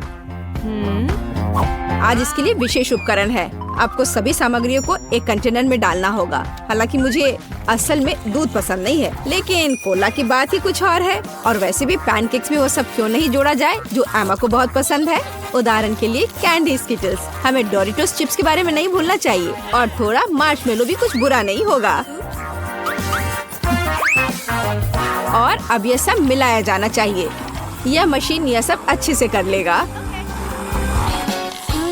आज इसके लिए विशेष उपकरण है। आपको सभी सामग्रियों को एक कंटेनर में डालना होगा। हालांकि मुझे असल में दूध पसंद नहीं है, लेकिन कोला की बात ही कुछ और है। और वैसे भी पैनकेक्स में वो सब क्यों नहीं जोड़ा जाए जो एमा को बहुत पसंद है। उदाहरण के लिए कैंडी स्किटल्स। हमें डोरिटोस चिप्स के बारे में नहीं भूलना चाहिए, और थोड़ा मार्शमेलो भी कुछ बुरा नहीं होगा। और अब यह सब मिलाया जाना चाहिए। यह मशीन यह सब अच्छे से कर लेगा।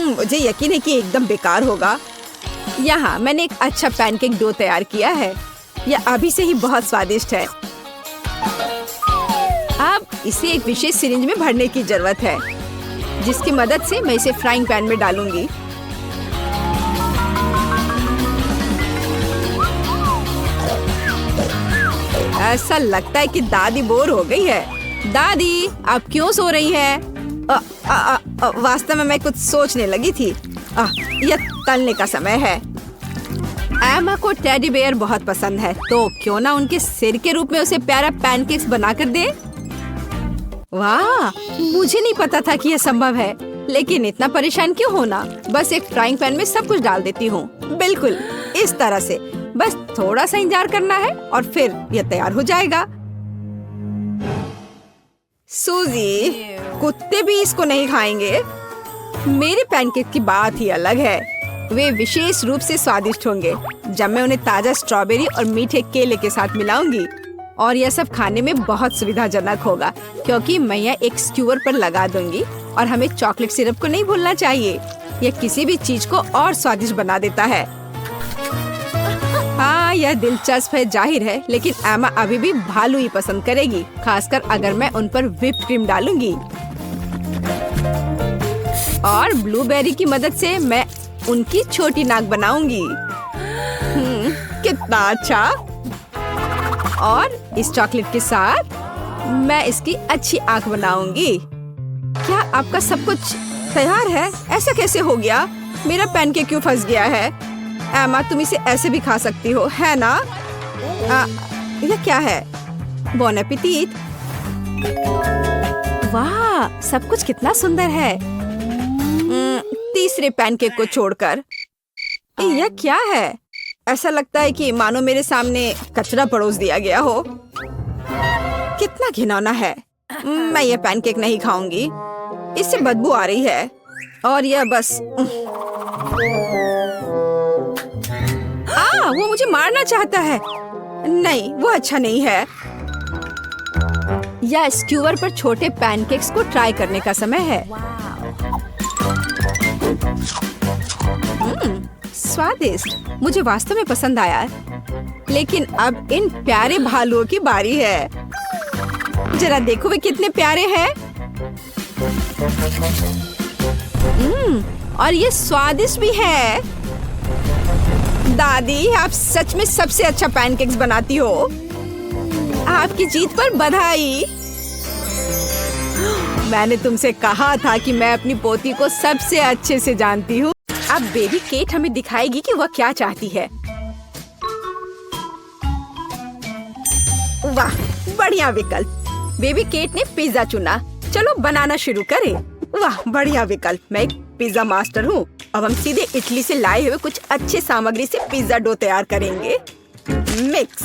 मुझे यकीन है कि एकदम बेकार होगा। यहाँ मैंने एक अच्छा पैनकेक डो तैयार किया है। यह अभी से ही बहुत स्वादिष्ट है। अब इसे एक विशेष सिरिंज में भरने की जरूरत है, जिसकी मदद से मैं इसे फ्राइंग पैन में डालूंगी। ऐसा लगता है कि दादी बोर हो गई है। दादी, आप क्यों सो रही हैं? वास्तव में मैं कुछ सोचने लगी थी। यह तलने का समय है। एमा को टेडी बेयर बहुत पसंद है, तो क्यों ना उनके सिर के रूप में उसे प्यारा पैनकेक्स बनाकर दे। वाह, मुझे नहीं पता था कि यह संभव है, लेकिन इतना परेशान क्यों होना। बस एक फ्राइंग पैन में सब कुछ डाल देती हूँ, बिल्कुल इस तरह से। बस थोड़ा सा इंतजार करना है और फिर यह तैयार हो जाएगा। सूजी, कुत्ते भी इसको नहीं खाएंगे। मेरे पैनकेक की बात ही अलग है। वे विशेष रूप से स्वादिष्ट होंगे जब मैं उन्हें ताजा स्ट्रॉबेरी और मीठे केले के साथ मिलाऊंगी। और यह सब खाने में बहुत सुविधाजनक होगा, क्योंकि मैं यह एक स्क्यूअर पर लगा दूंगी। और हमें चॉकलेट सिरप को नहीं भूलना चाहिए, यह किसी भी चीज को और स्वादिष्ट बना देता है। हाँ, यह दिलचस्प है जाहिर है, लेकिन एमा अभी भी भालू ही पसंद करेगी, खासकर अगर मैं उन पर व्हिप क्रीम डालूंगी। और ब्लूबेरी की मदद से मैं उनकी छोटी नाक बनाऊंगी। कितना अच्छा। और इस चॉकलेट के साथ मैं इसकी अच्छी आंख बनाऊंगी। क्या आपका सब कुछ तैयार है? ऐसा कैसे हो गया? मेरा पैनकेक क्यों फंस गया है? एमा, तुम इसे ऐसे भी खा सकती हो, है ना? यह क्या है? बॉन एपेटिट। वाह, सब कुछ कितना सुंदर है। तीसरे पैनकेक को छोड़कर यह क्या है? ऐसा लगता है कि मानो मेरे सामने कचरा परोस दिया गया हो। कितना घिनौना है। मैं यह पैनकेक नहीं खाऊंगी, इससे बदबू आ रही है। और यह बस वो मुझे मारना चाहता है। नहीं, वो अच्छा नहीं है। या स्क्यूअर पर छोटे पैनकेक्स को ट्राई करने का समय है। स्वादिष्ट, मुझे वास्तव में पसंद आया। लेकिन अब इन प्यारे भालुओं की बारी है। जरा देखो वे कितने प्यारे हैं। और ये स्वादिष्ट भी है। दादी, आप सच में सबसे अच्छा पैनकेक्स बनाती हो। आपकी जीत पर बधाई। मैंने तुमसे कहा था कि मैं अपनी पोती को सबसे अच्छे से जानती हूँ। अब बेबी केट हमें दिखाएगी कि वह क्या चाहती है। वाह, बढ़िया विकल्प। बेबी केट ने पिज्जा चुना। चलो बनाना शुरू करें। वाह, बढ़िया विकल्प। मैं एक पिज्जा मास्टर हूँ। अब हम सीधे इटली से लाए हुए कुछ अच्छे सामग्री से पिज्जा डो तैयार करेंगे। मिक्स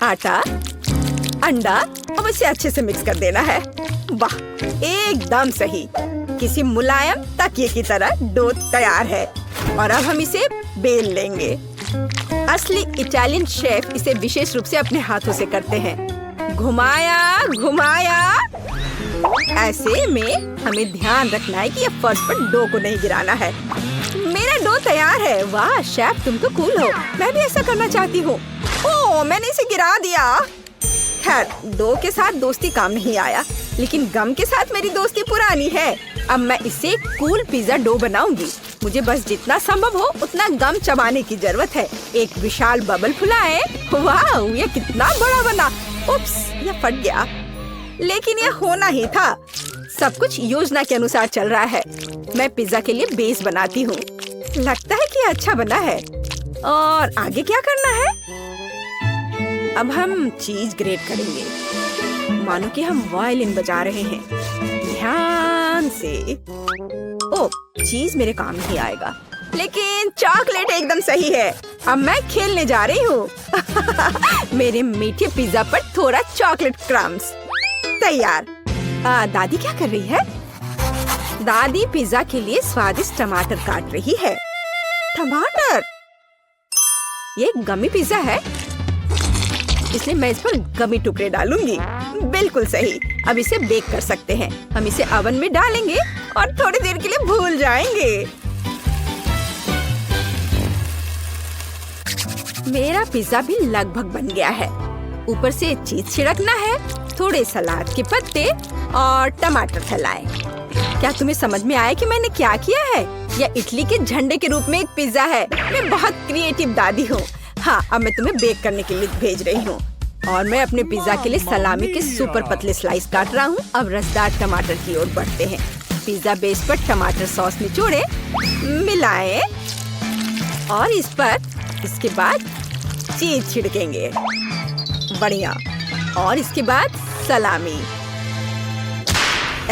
आटा, अंडा, अब इसे अच्छे से मिक्स कर देना है। वाह, एकदम सही। किसी मुलायम तकिए की तरह डो तैयार है। और अब हम इसे बेल लेंगे। असली इटालियन शेफ इसे विशेष रूप से अपने हाथों से करते हैं। घुमाया घुमाया। ऐसे में हमें ध्यान रखना है कि ये फर्श पर डो को नहीं गिराना है। मेरा डो तैयार है। वाह शेफ, तुम तो कूल हो। मैं भी ऐसा करना चाहती हूँ। ओह, मैंने इसे गिरा दिया। खैर, डो के साथ दोस्ती काम नहीं आया, लेकिन गम के साथ मेरी दोस्ती पुरानी है। अब मैं इसे कूल पिज्जा डो बनाऊंगी। मुझे बस जितना संभव हो उतना गम चबाने की जरूरत है। एक विशाल बबल फुलाएं। वाह, ये कितना बड़ा बना। उप्स, ये फट गया। लेकिन यह होना ही था। सब कुछ योजना के अनुसार चल रहा है। मैं पिज्जा के लिए बेस बनाती हूँ। लगता है कि अच्छा बना है। और आगे क्या करना है? अब हम चीज ग्रेट करेंगे, मानो कि हम वायलिन बजा रहे हैं। ध्यान से। ओह, चीज मेरे काम नहीं आएगा, लेकिन चॉकलेट एकदम सही है। अब मैं खेलने जा रही हूँ। मेरे मीठे पिज्जा पर थोड़ा चॉकलेट क्रम्स तैयार। दादी क्या कर रही है? दादी पिज्जा के लिए स्वादिष्ट टमाटर काट रही है। टमाटर? ये गमी पिज्जा है, इसलिए मैं इस पर गमी टुकड़े डालूंगी। बिल्कुल सही। अब इसे बेक कर सकते हैं। हम इसे ओवन में डालेंगे और थोड़ी देर के लिए भूल जाएंगे। मेरा पिज्जा भी लगभग बन गया है। ऊपर से चीज छिड़कना है, थोड़े सलाद के पत्ते और टमाटर फैलाएं। क्या तुम्हें समझ में आया कि मैंने क्या किया है? यह इटली के झंडे के रूप में एक पिज्जा है। मैं बहुत क्रिएटिव दादी हूँ। हाँ, अब मैं तुम्हें बेक करने के लिए भेज रही हूँ। और मैं अपने पिज्जा के लिए सलामी के सुपर पतले स्लाइस काट रहा हूँ। अब रसदार टमाटर की ओर बढ़ते हैं। पिज्जा बेस पर टमाटर सॉस निचोड़े, मिलाएं और इसके बाद चीज छिड़केंगे। बढ़िया। और इसके बाद सलामी।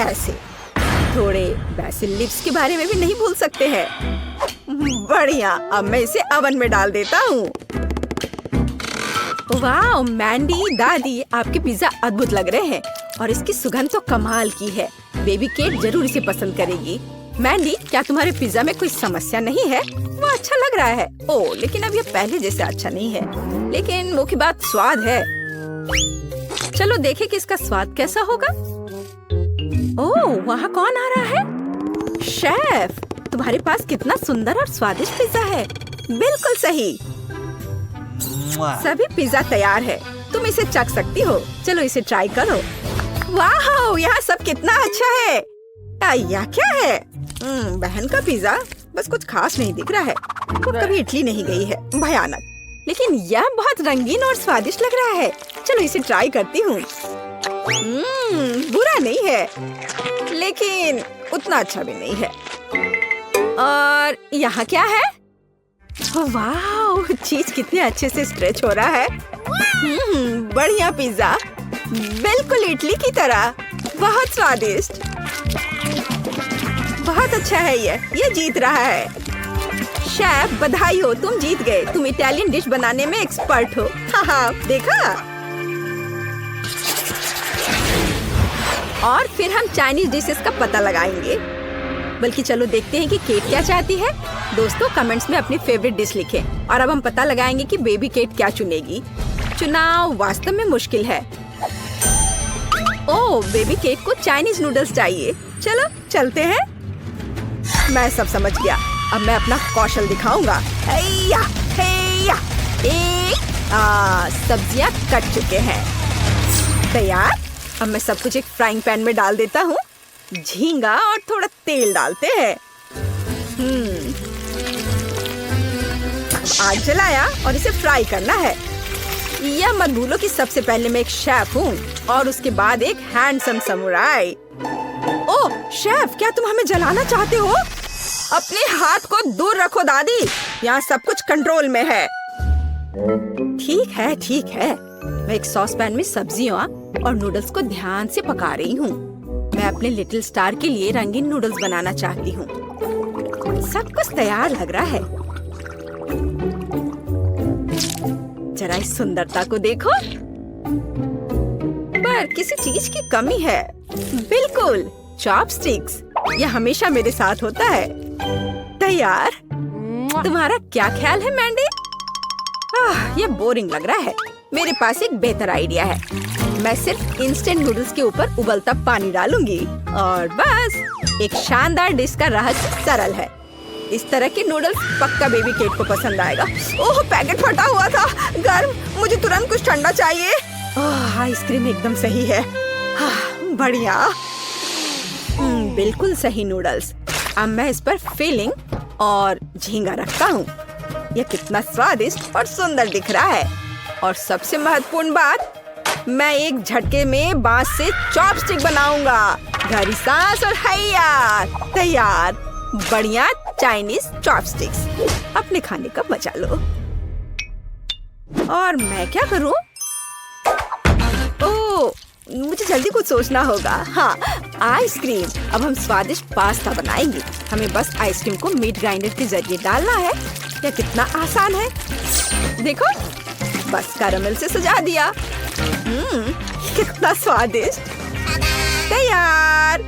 ऐसे थोड़े बेसिल लीव्स के बारे में भी नहीं भूल सकते हैं। बढ़िया। अब मैं इसे ओवन में डाल देता हूँ। वाह मैंडी, दादी, आपके पिज्जा अद्भुत लग रहे हैं और इसकी सुगंध तो कमाल की है। बेबी केट जरूर इसे पसंद करेगी। मैंडी, क्या तुम्हारे पिज्जा में कोई समस्या नहीं है? वो अच्छा लग रहा है। ओह, लेकिन अब ये पहले जैसे अच्छा नहीं है। लेकिन मुख्य बात स्वाद है। चलो देखें कि इसका स्वाद कैसा होगा। ओह, वहाँ कौन आ रहा है? शेफ, तुम्हारे पास कितना सुंदर और स्वादिष्ट पिज्जा है। बिल्कुल सही। सभी पिज्जा तैयार है। तुम इसे चख सकती हो। चलो इसे ट्राई करो। वाह, यहाँ सब कितना अच्छा है। यह क्या है? बहन का पिज्जा बस कुछ खास नहीं दिख रहा है। वो कभी इटली नहीं गई है। भयानक। लेकिन यह बहुत रंगीन और स्वादिष्ट लग रहा है। चलो इसे ट्राई करती हूँ। बुरा नहीं है, लेकिन उतना अच्छा भी नहीं है। और यहाँ क्या है? वाह, चीज कितने अच्छे से स्ट्रेच हो रहा है। बढ़िया पिज्जा, बिल्कुल इटली की तरह। बहुत स्वादिष्ट। बहुत अच्छा है। ये जीत रहा है। शेफ, बधाई हो, तुम जीत गए। तुम इटालियन डिश बनाने में एक्सपर्ट हो। हाँ, देखा। और फिर हम चाइनीज डिशेस का पता लगाएंगे। बल्कि चलो देखते हैं कि केट क्या चाहती है। दोस्तों, कमेंट्स में अपनी फेवरेट डिश लिखें। और अब हम पता लगाएंगे कि बेबी केट क्या चुनेगी। चुनाव वास्तव में मुश्किल है। ओह, बेबी केट को चाइनीज नूडल्स चाहिए। चलो चलते हैं। मैं सब समझ गया। अब मैं अपना कौशल दिखाऊंगा। सब्जियां कट चुके हैं। तैयार। अब मैं सब कुछ एक फ्राइंग पैन में डाल देता हूँ। झींगा और थोड़ा तेल डालते हैं। आग जलाया और इसे फ्राई करना है। यह मत भूलो कि सबसे पहले मैं एक शेफ हूँ और उसके बाद एक हैंडसम समुराई। ओह शेफ, क्या तुम हमें जलाना चाहते हो? अपने हाथ को दूर रखो दादी। यहाँ सब कुछ कंट्रोल में है। ठीक है, ठीक है। मैं एक सॉस पैन में सब्जियों और नूडल्स को ध्यान से पका रही हूँ। मैं अपने लिटिल स्टार के लिए रंगीन नूडल्स बनाना चाहती हूँ। सब कुछ तैयार लग रहा है। जरा इस सुंदरता को देखो। पर किसी चीज की कमी है। बिल्कुल, चॉपस्टिक्स। यह हमेशा मेरे साथ होता है। तैयार। तुम्हारा क्या ख्याल है मैंडी? यह बोरिंग लग रहा है। मेरे पास एक बेहतर आइडिया है। मैं सिर्फ इंस्टेंट नूडल्स के ऊपर उबलता पानी डालूंगी और बस। एक शानदार डिश का रहस्य सरल है। इस तरह के नूडल्स पक्का बेबी केट को पसंद आएगा। ओह, पैकेट फटा हुआ था। गर्म। मुझे तुरंत कुछ ठंडा चाहिए। आइसक्रीम एकदम सही है। बढ़िया। बिल्कुल सही नूडल्स। अब मैं इस पर फिलिंग और झींगा रखता हूँ। यह कितना स्वादिष्ट और सुंदर दिख रहा है। और सबसे महत्वपूर्ण बात, मैं एक झटके में बांस से चॉपस्टिक बनाऊंगा। गहरी सांस और हैया। तैयार। बढ़िया चाइनीज चॉपस्टिक्स। अपने खाने का मजा लो। और मैं क्या करूं? ओह, मुझे जल्दी कुछ सोचना होगा। हाँ, आइसक्रीम। अब हम स्वादिष्ट पास्ता बनाएंगे। हमें बस आइसक्रीम को मीट ग्राइंडर के जरिए डालना है। यह कितना आसान है। देखो, बस कैरमल से सजा दिया। कितना स्वादिष्ट। तैयार।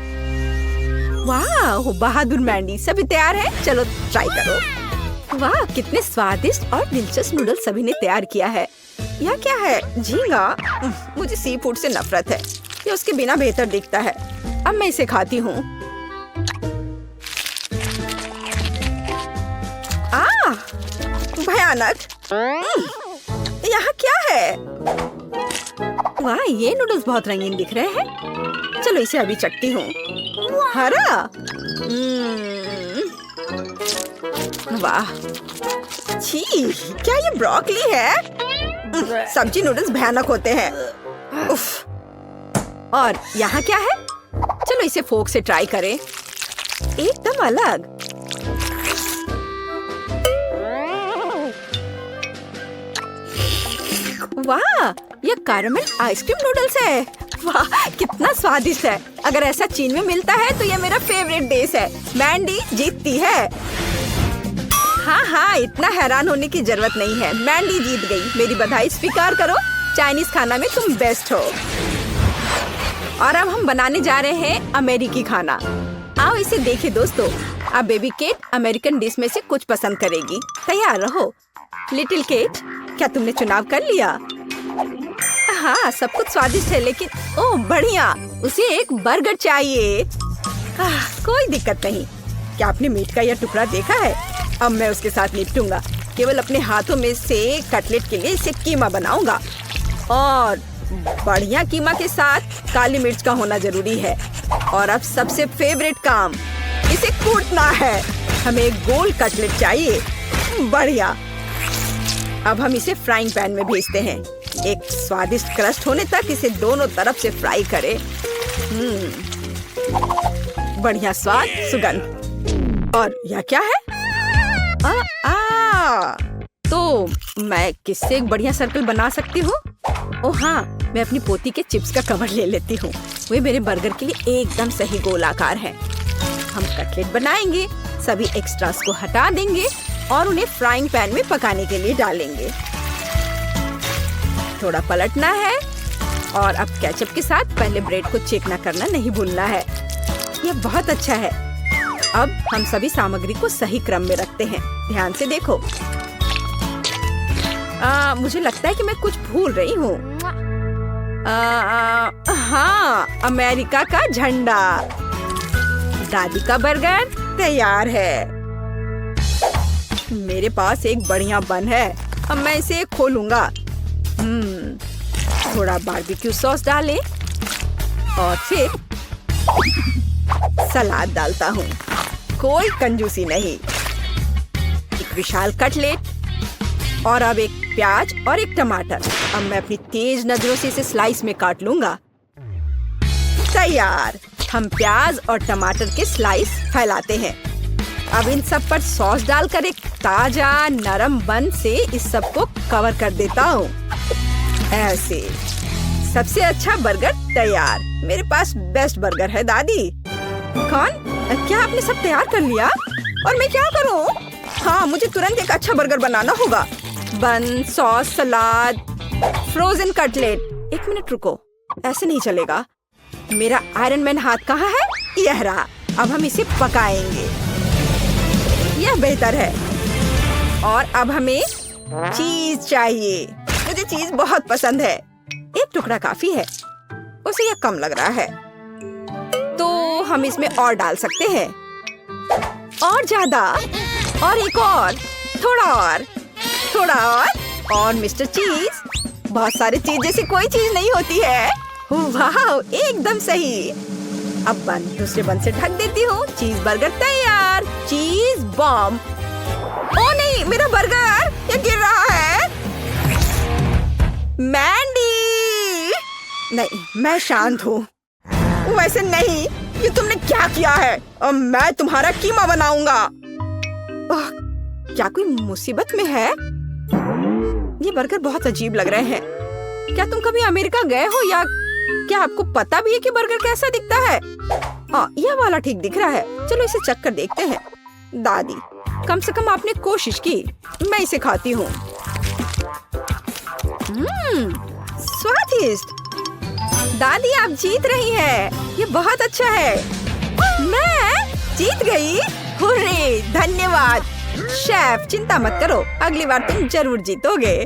वाह, बहादुर मैंडी। सभी तैयार है? चलो ट्राई करो। वाह, कितने स्वादिष्ट और दिलचस्प नूडल्स सभी ने तैयार किया है। यह क्या है? झींगा। मुझे सी फूड से नफरत है। ये उसके बिना बेहतर दिखता है। अब मैं इसे खाती हूँ। भयानक। यहाँ क्या है? वाह, ये नूडल्स बहुत रंगीन दिख रहे हैं। चलो इसे अभी चखती हूँ। हरा। वाह, छी, क्या ये ब्रोकली है? सब्जी नूडल्स भयानक होते हैं। उफ। और यहाँ क्या है? चलो इसे फोक से ट्राई करें। एकदम अलग। वाह, ये कैरेमल आइसक्रीम नूडल्स है। वाह, कितना स्वादिष्ट है। अगर ऐसा चीन में मिलता है तो ये मेरा फेवरेट डिश है। मैंडी जीतती है। हाँ, इतना हैरान होने की जरूरत नहीं है। मैंडी जीत गई। मेरी बधाई स्वीकार करो। चाइनीज खाना में तुम बेस्ट हो। और अब हम बनाने जा रहे हैं अमेरिकी खाना। आओ इसे देखें दोस्तों। अब बेबी केट अमेरिकन डिश में से कुछ पसंद करेगी। तैयार रहो। लिटिल केट, क्या तुमने चुनाव कर लिया? हाँ, सब कुछ स्वादिष्ट है, लेकिन ओह बढ़िया, उसे एक बर्गर चाहिए। कोई दिक्कत नहीं। क्या आपने मीट का यह टुकड़ा देखा है? अब मैं उसके साथ निपटूंगा। केवल अपने हाथों में से कटलेट के लिए इसे कीमा बनाऊंगा। और बढ़िया कीमा के साथ काली मिर्च का होना जरूरी है। और अब सबसे फेवरेट काम, इसे कूटना है। हमें एक गोल कटलेट चाहिए। बढ़िया। अब हम इसे फ्राइंग पैन में भेजते हैं। एक स्वादिष्ट क्रस्ट होने तक इसे दोनों तरफ से फ्राई करें। बढ़िया स्वाद, सुगंध। और यह क्या है? तो मैं किससे एक बढ़िया सर्कल बना सकती हूँ? ओह हाँ, मैं अपनी पोती के चिप्स का कवर ले लेती हूँ। वे मेरे बर्गर के लिए एकदम सही गोल आकार है। हम कटलेट बनाएंगे, सभी एक्स्ट्रास को हटा देंगे और उन्हें फ्राइंग पैन में पकाने के लिए डालेंगे। थोड़ा पलटना है। और अब केचप के साथ पहले ब्रेड को चेकना करना नहीं भूलना है। यह बहुत अच्छा है। अब हम सभी सामग्री को सही क्रम में रखते हैं। ध्यान से देखो। मुझे लगता है कि मैं कुछ भूल रही हूँ। हाँ, अमेरिका का झंडा। दादी का बर्गर तैयार है। मेरे पास एक बढ़िया बन है। अब मैं इसे खोलूंगा। थोड़ा बारबेक्यू सॉस डालें और फिर सलाद डालता हूँ। कोई कंजूसी नहीं। एक विशाल कटलेट और अब एक प्याज और एक टमाटर। अब मैं अपनी तेज नजरों से इसे स्लाइस में काट लूंगा। तैयार। हम प्याज और टमाटर के स्लाइस फैलाते हैं। अब इन सब पर सॉस डालकर एक ताजा नरम बन से इस सब को कवर कर देता हूँ। ऐसे सबसे अच्छा बर्गर तैयार। मेरे पास बेस्ट बर्गर है दादी। कौन? क्या आपने सब तैयार कर लिया? और मैं क्या करूँ? हाँ, मुझे तुरंत एक अच्छा बर्गर बनाना होगा। बन, सॉस, सलाद, फ्रोजन कटलेट। एक मिनट रुको, ऐसे नहीं चलेगा। मेरा आयरन मैन हाथ कहाँ है? यह रहा। अब हम इसे पकाएंगे। यह बेहतर है। और अब हमें चीज चाहिए। मुझे चीज बहुत पसंद है। एक टुकड़ा काफी है। उसे यह कम लग रहा है, तो हम इसमें और डाल सकते हैं। और ज्यादा, और एक और, थोड़ा और, थोड़ा और मिस्टर चीज। बहुत सारे चीज जैसी कोई चीज नहीं होती है। वाह, एकदम सही। अब बन दूसरे बन से ढक देती हूँ। चीज बर्गर तैयार। चीज बॉम्ब। ओ नहीं, मेरा बर्गर ये गिर रहा है। मैंडी! नहीं, मैं शांत हूँ। वैसे नहीं, ये तुमने क्या किया है? अब मैं तुम्हारा कीमा बनाऊंगा। क्या कोई मुसीबत में है? ये बर्गर बहुत अजीब लग रहे हैं। क्या तुम कभी अमेरिका गए हो या क्या आपको पता भी है कि बर्गर कैसा दिखता है? यह वाला ठीक दिख रहा है। चलो इसे चख कर देखते हैं। दादी, कम से कम आपने कोशिश की। मैं इसे खाती हूँ। स्वादिष्ट। दादी, आप जीत रही हैं। ये बहुत अच्छा है। मैं जीत गई। हुर्रे, धन्यवाद शेफ। चिंता मत करो, अगली बार तुम जरूर जीतोगे।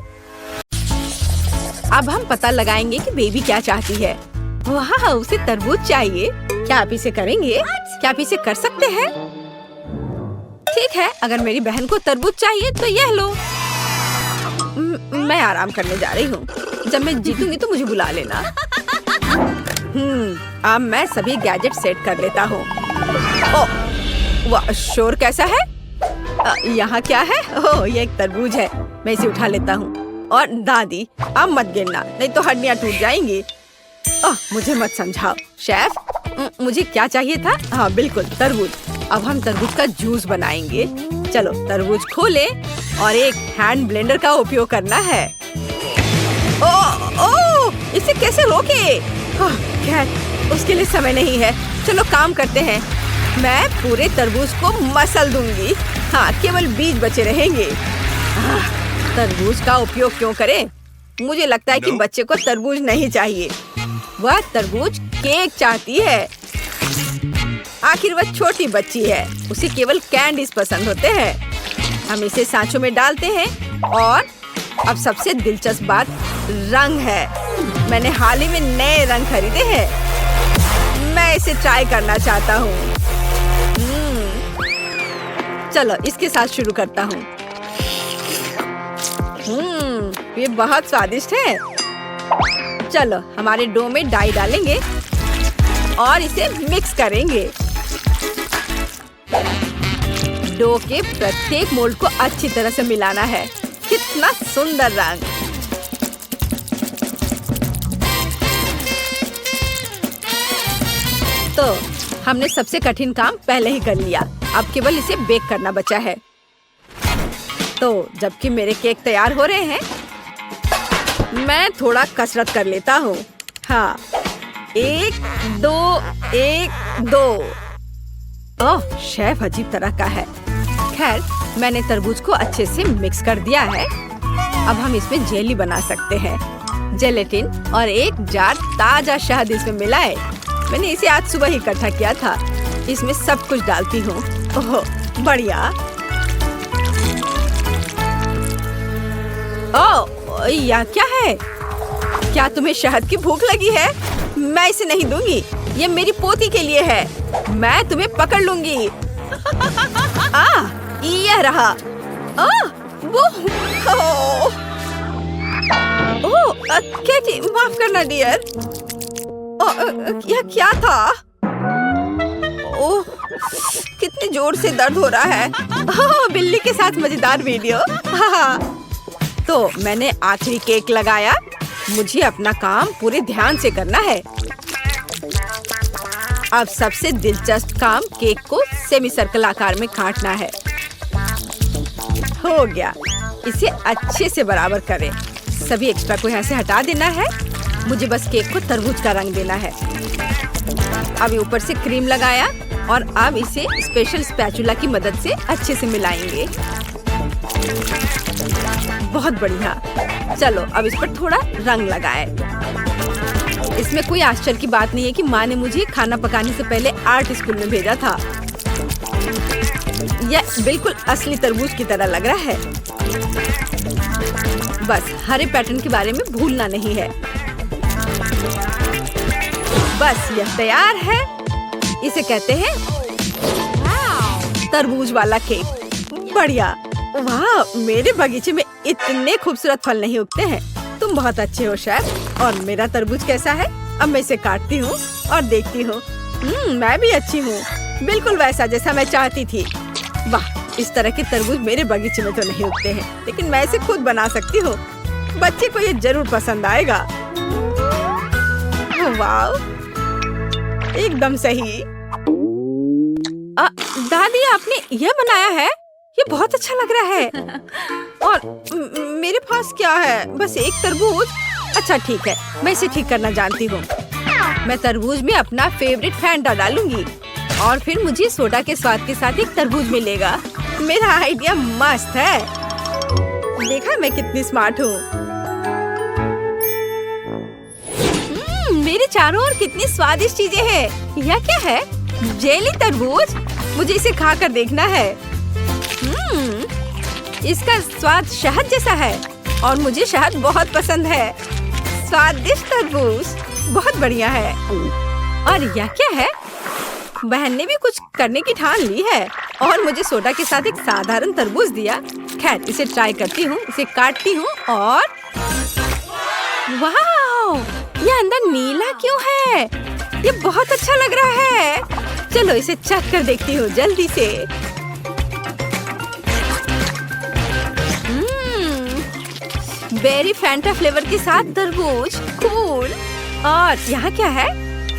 अब हम पता लगाएंगे कि बेबी क्या चाहती है। वाह, उसे तरबूज चाहिए। क्या आप इसे करेंगे? क्या आप इसे कर सकते हैं? ठीक है, अगर मेरी बहन को तरबूज चाहिए तो यह लो। मैं आराम करने जा रही हूँ। जब मैं जीतूंगी तो मुझे बुला लेना। अब मैं सभी गैजेट सेट कर लेता हूँ। ओह, वाह, शोर कैसा है? यहाँ क्या है? ओह, ये एक तरबूज है। मैं इसे उठा लेता हूँ। और दादी, अब मत गिरना, नहीं तो हड्डियाँ टूट जाएंगी। मुझे मत समझाओ। शेफ, मुझे क्या चाहिए था? हाँ बिल्कुल, तरबूज। अब हम तरबूज का जूस बनाएंगे। चलो तरबूज खोले और एक हैंड ब्लेंडर का उपयोग करना है। ओह, इसे कैसे रोके? खैर, उसके लिए समय नहीं है। चलो काम करते हैं। मैं पूरे तरबूज को मसल दूंगी। हाँ, केवल बीज बचे रहेंगे। तरबूज का उपयोग क्यों करें? मुझे लगता है कि बच्चे को तरबूज नहीं चाहिए। वह तरबूज केक चाहती है। आखिर वह छोटी बच्ची है, उसे केवल कैंडीज पसंद होते हैं। हम इसे सांचों में डालते हैं और अब सबसे दिलचस्प बात रंग है। मैंने हाल ही में नए रंग खरीदे हैं। मैं इसे ट्राई करना चाहता हूँ। चलो इसके साथ शुरू करता हूँ। ये बहुत स्वादिष्ट है। चलो हमारे डो में डाई डालेंगे और इसे मिक्स करेंगे। डो के प्रत्येक मोल्ड को अच्छी तरह से मिलाना है। कितना सुंदर रंग! तो हमने सबसे कठिन काम पहले ही कर लिया। अब केवल इसे बेक करना बचा है। तो जबकि मेरे केक तैयार हो रहे हैं, मैं थोड़ा कसरत कर लेता हूँ। हाँ, 1 2 1 2। ओह, शेफ अजीब तरह का है। खैर, मैंने तरबूज को अच्छे से मिक्स कर दिया है। अब हम इसमें जेली बना सकते हैं। जेलेटिन और एक जार ताजा शहद इसमें मिलाए। मैंने इसे आज सुबह ही इकट्ठा किया था। इसमें सब कुछ डालती हूँ। ओह, बढ़िया। ओह, यह क्या है? क्या तुम्हें शहद की भूख लगी है? मैं इसे नहीं दूंगी। ये मेरी पोती के लिए है। मैं तुम्हें पकड़ लूंगी। यह रहा। केटी, माफ करना डियर। यह क्या था? ओह, कितने जोर से दर्द हो रहा है। बिल्ली के साथ मजेदार वीडियो। तो मैंने आखिरी केक लगाया। मुझे अपना काम पूरे ध्यान से करना है। अब सबसे दिलचस्प काम केक को सेमी सर्कल आकार में काटना है। हो गया। इसे अच्छे से बराबर करें। सभी एक्स्ट्रा को यहाँ से हटा देना है। मुझे बस केक को तरबूज का रंग देना है। अब ऊपर से क्रीम लगाया और अब इसे स्पेशल स्पैचुला की मदद से अच्छे से मिलाएंगे। बहुत बढ़िया। चलो अब इस पर थोड़ा रंग लगाए। इसमें कोई आश्चर्य की बात नहीं है कि माँ ने मुझे खाना पकाने से पहले आर्ट स्कूल में भेजा था। यह बिल्कुल असली तरबूज की तरह लग रहा है। बस हरे पैटर्न के बारे में भूलना नहीं है। बस यह तैयार है। इसे कहते हैं तरबूज वाला केक। बढ़िया। वाह, मेरे बगीचे में इतने खूबसूरत फल नहीं उगते हैं। तुम बहुत अच्छे हो शेफ। और मेरा तरबूज कैसा है? अब मैं इसे काटती हूँ और देखती हूँ। मैं भी अच्छी हूँ, बिल्कुल वैसा जैसा मैं चाहती थी। वाह, इस तरह के तरबूज मेरे बगीचे में तो नहीं उगते हैं, लेकिन मैं इसे खुद बना सकती हूँ। बच्चे को ये जरूर पसंद आएगा। वाह, एकदम सही। दादी, आपने यह बनाया है? ये बहुत अच्छा लग रहा है। और मेरे पास क्या है? बस एक तरबूज। अच्छा ठीक है, मैं इसे ठीक करना जानती हूँ। मैं तरबूज में अपना फेवरेट फैंटा डालूंगी और फिर मुझे सोडा के स्वाद के साथ एक तरबूज मिलेगा। मेरा आइडिया मस्त है। देखा मैं कितनी स्मार्ट हूँ। मेरे चारों ओर कितनी स्वादिष्ट चीजें हैं। यह क्या है? जेली तरबूज। मुझे इसे खाकर देखना है। इसका स्वाद शहद जैसा है और मुझे शहद बहुत पसंद है। स्वादिष्ट तरबूज, बहुत बढ़िया है। और यह क्या है? बहन ने भी कुछ करने की ठान ली है और मुझे सोडा के साथ एक साधारण तरबूज दिया। खैर इसे ट्राई करती हूँ, इसे काटती हूँ और वाह, ये अंदर नीला क्यों है? ये बहुत अच्छा लग रहा है। चलो इसे चख कर देखती हूँ जल्दी से। बेरी फैंटा फ्लेवर के साथ तरबूज, कूल। और यहाँ क्या है?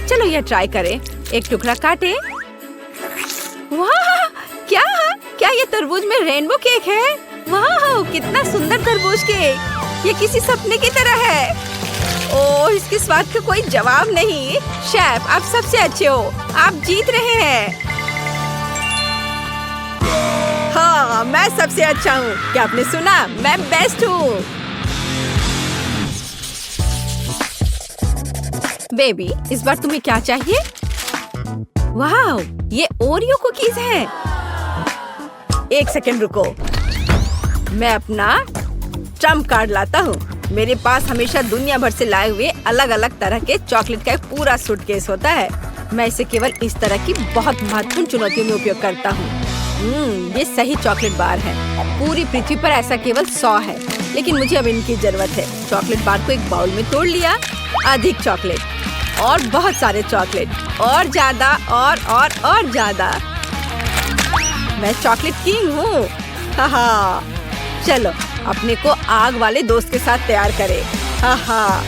चलो यह ट्राई करें। एक टुकड़ा काटे। वाह, क्या ये तरबूज में रेनबो केक है? वाह, कितना सुंदर तरबूज केक। ये किसी सपने की तरह है। ओह, इसके स्वाद का कोई जवाब नहीं। शेफ, आप सबसे अच्छे हो। आप जीत रहे हैं। हाँ, मैं सबसे अच्छा हूँ। क्या आपने सुना? मैं बेस्ट हूँ। बेबी, इस बार तुम्हें क्या चाहिए? वाह, ये ओरियो कुकीज हैं। एक सेकंड रुको, मैं अपना ट्रम्प कार्ड लाता हूँ। मेरे पास हमेशा दुनिया भर से लाए हुए अलग अलग तरह के चॉकलेट का एक पूरा सूटकेस होता है। मैं इसे केवल इस तरह की बहुत महत्वपूर्ण चुनौतियों में उपयोग करता हूँ। ये सही चॉकलेट बार है। पूरी पृथ्वी पर ऐसा केवल 100 है, लेकिन मुझे अब इनकी जरूरत है। चॉकलेट बार को एक बाउल में तोड़ लिया। अधिक चॉकलेट और बहुत सारे चॉकलेट, और ज्यादा और ज्यादा। मैं चॉकलेट किंग हूँ। हाँ, चलो अपने को आग वाले दोस्त के साथ तैयार करें। हाँ,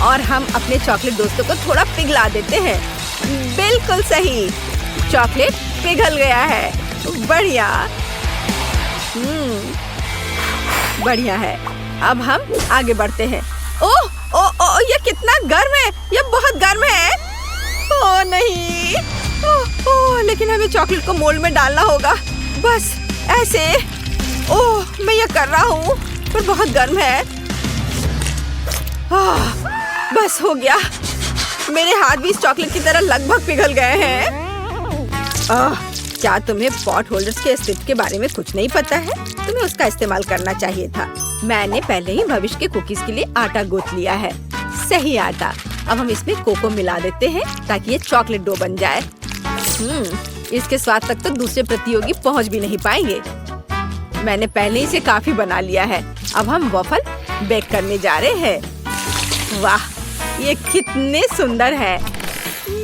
और हम अपने चॉकलेट दोस्तों को थोड़ा पिघला देते हैं। बिल्कुल सही, चॉकलेट पिघल गया है। बढ़िया। बढ़िया है। अब हम आगे बढ़ते हैं। ओह, ये कितना गर्म है। ये बहुत गर्म है। ओह नहीं। लेकिन हमें चॉकलेट को मोल्ड में डालना होगा। बस ऐसे। ओह, मैं ये कर रहा हूँ, पर बहुत गर्म है। बस हो गया। मेरे हाथ भी इस चॉकलेट की तरह लगभग पिघल गए हैं। क्या तुम्हें पॉट होल्डर्स के अस्तित्व के बारे में कुछ नहीं पता है? तुम्हें उसका इस्तेमाल करना चाहिए था। मैंने पहले ही भविष्य के कुकीज के लिए आटा गूंथ लिया है। सही आटा। अब हम इसमें कोको मिला देते हैं ताकि ये चॉकलेट डो बन जाए। इसके स्वाद तक तो दूसरे प्रतियोगी पहुंच भी नहीं पाएंगे। मैंने पहले ही इसे काफी बना लिया है। अब हम वॉफल बेक करने जा रहे हैं। वाह, ये कितने सुंदर है।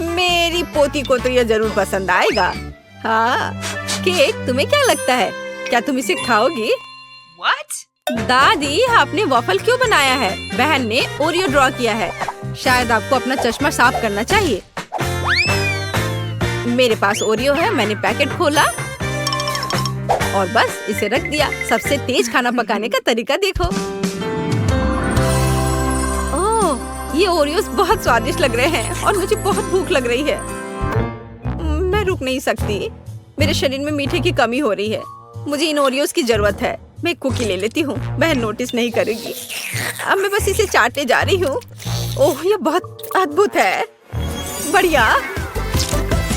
मेरी पोती को तो ये जरूर पसंद आएगा। हाँ, केक, तुम्हें क्या लगता है? क्या तुम इसे खाओगी? What? दादी, आपने वॉफल क्यों बनाया है? बहन ने ओरियो ड्रॉ किया है। शायद आपको अपना चश्मा साफ करना चाहिए। मेरे पास ओरियो है। मैंने पैकेट खोला और बस इसे रख दिया। सबसे तेज खाना पकाने का तरीका देखो। ओह, ये ओरियोस बहुत स्वादिष्ट लग रहे हैं और मुझे बहुत भूख लग रही है। मैं रुक नहीं सकती। मेरे शरीर में मीठे की कमी हो रही है। मुझे इन ओरियोस की जरूरत है। मैं एक कुकी ले लेती हूँ। बहन नोटिस नहीं करेगी। अब मैं बस इसे चाटने जा रही हूँ। ओह, ये बहुत अद्भुत है। बढ़िया।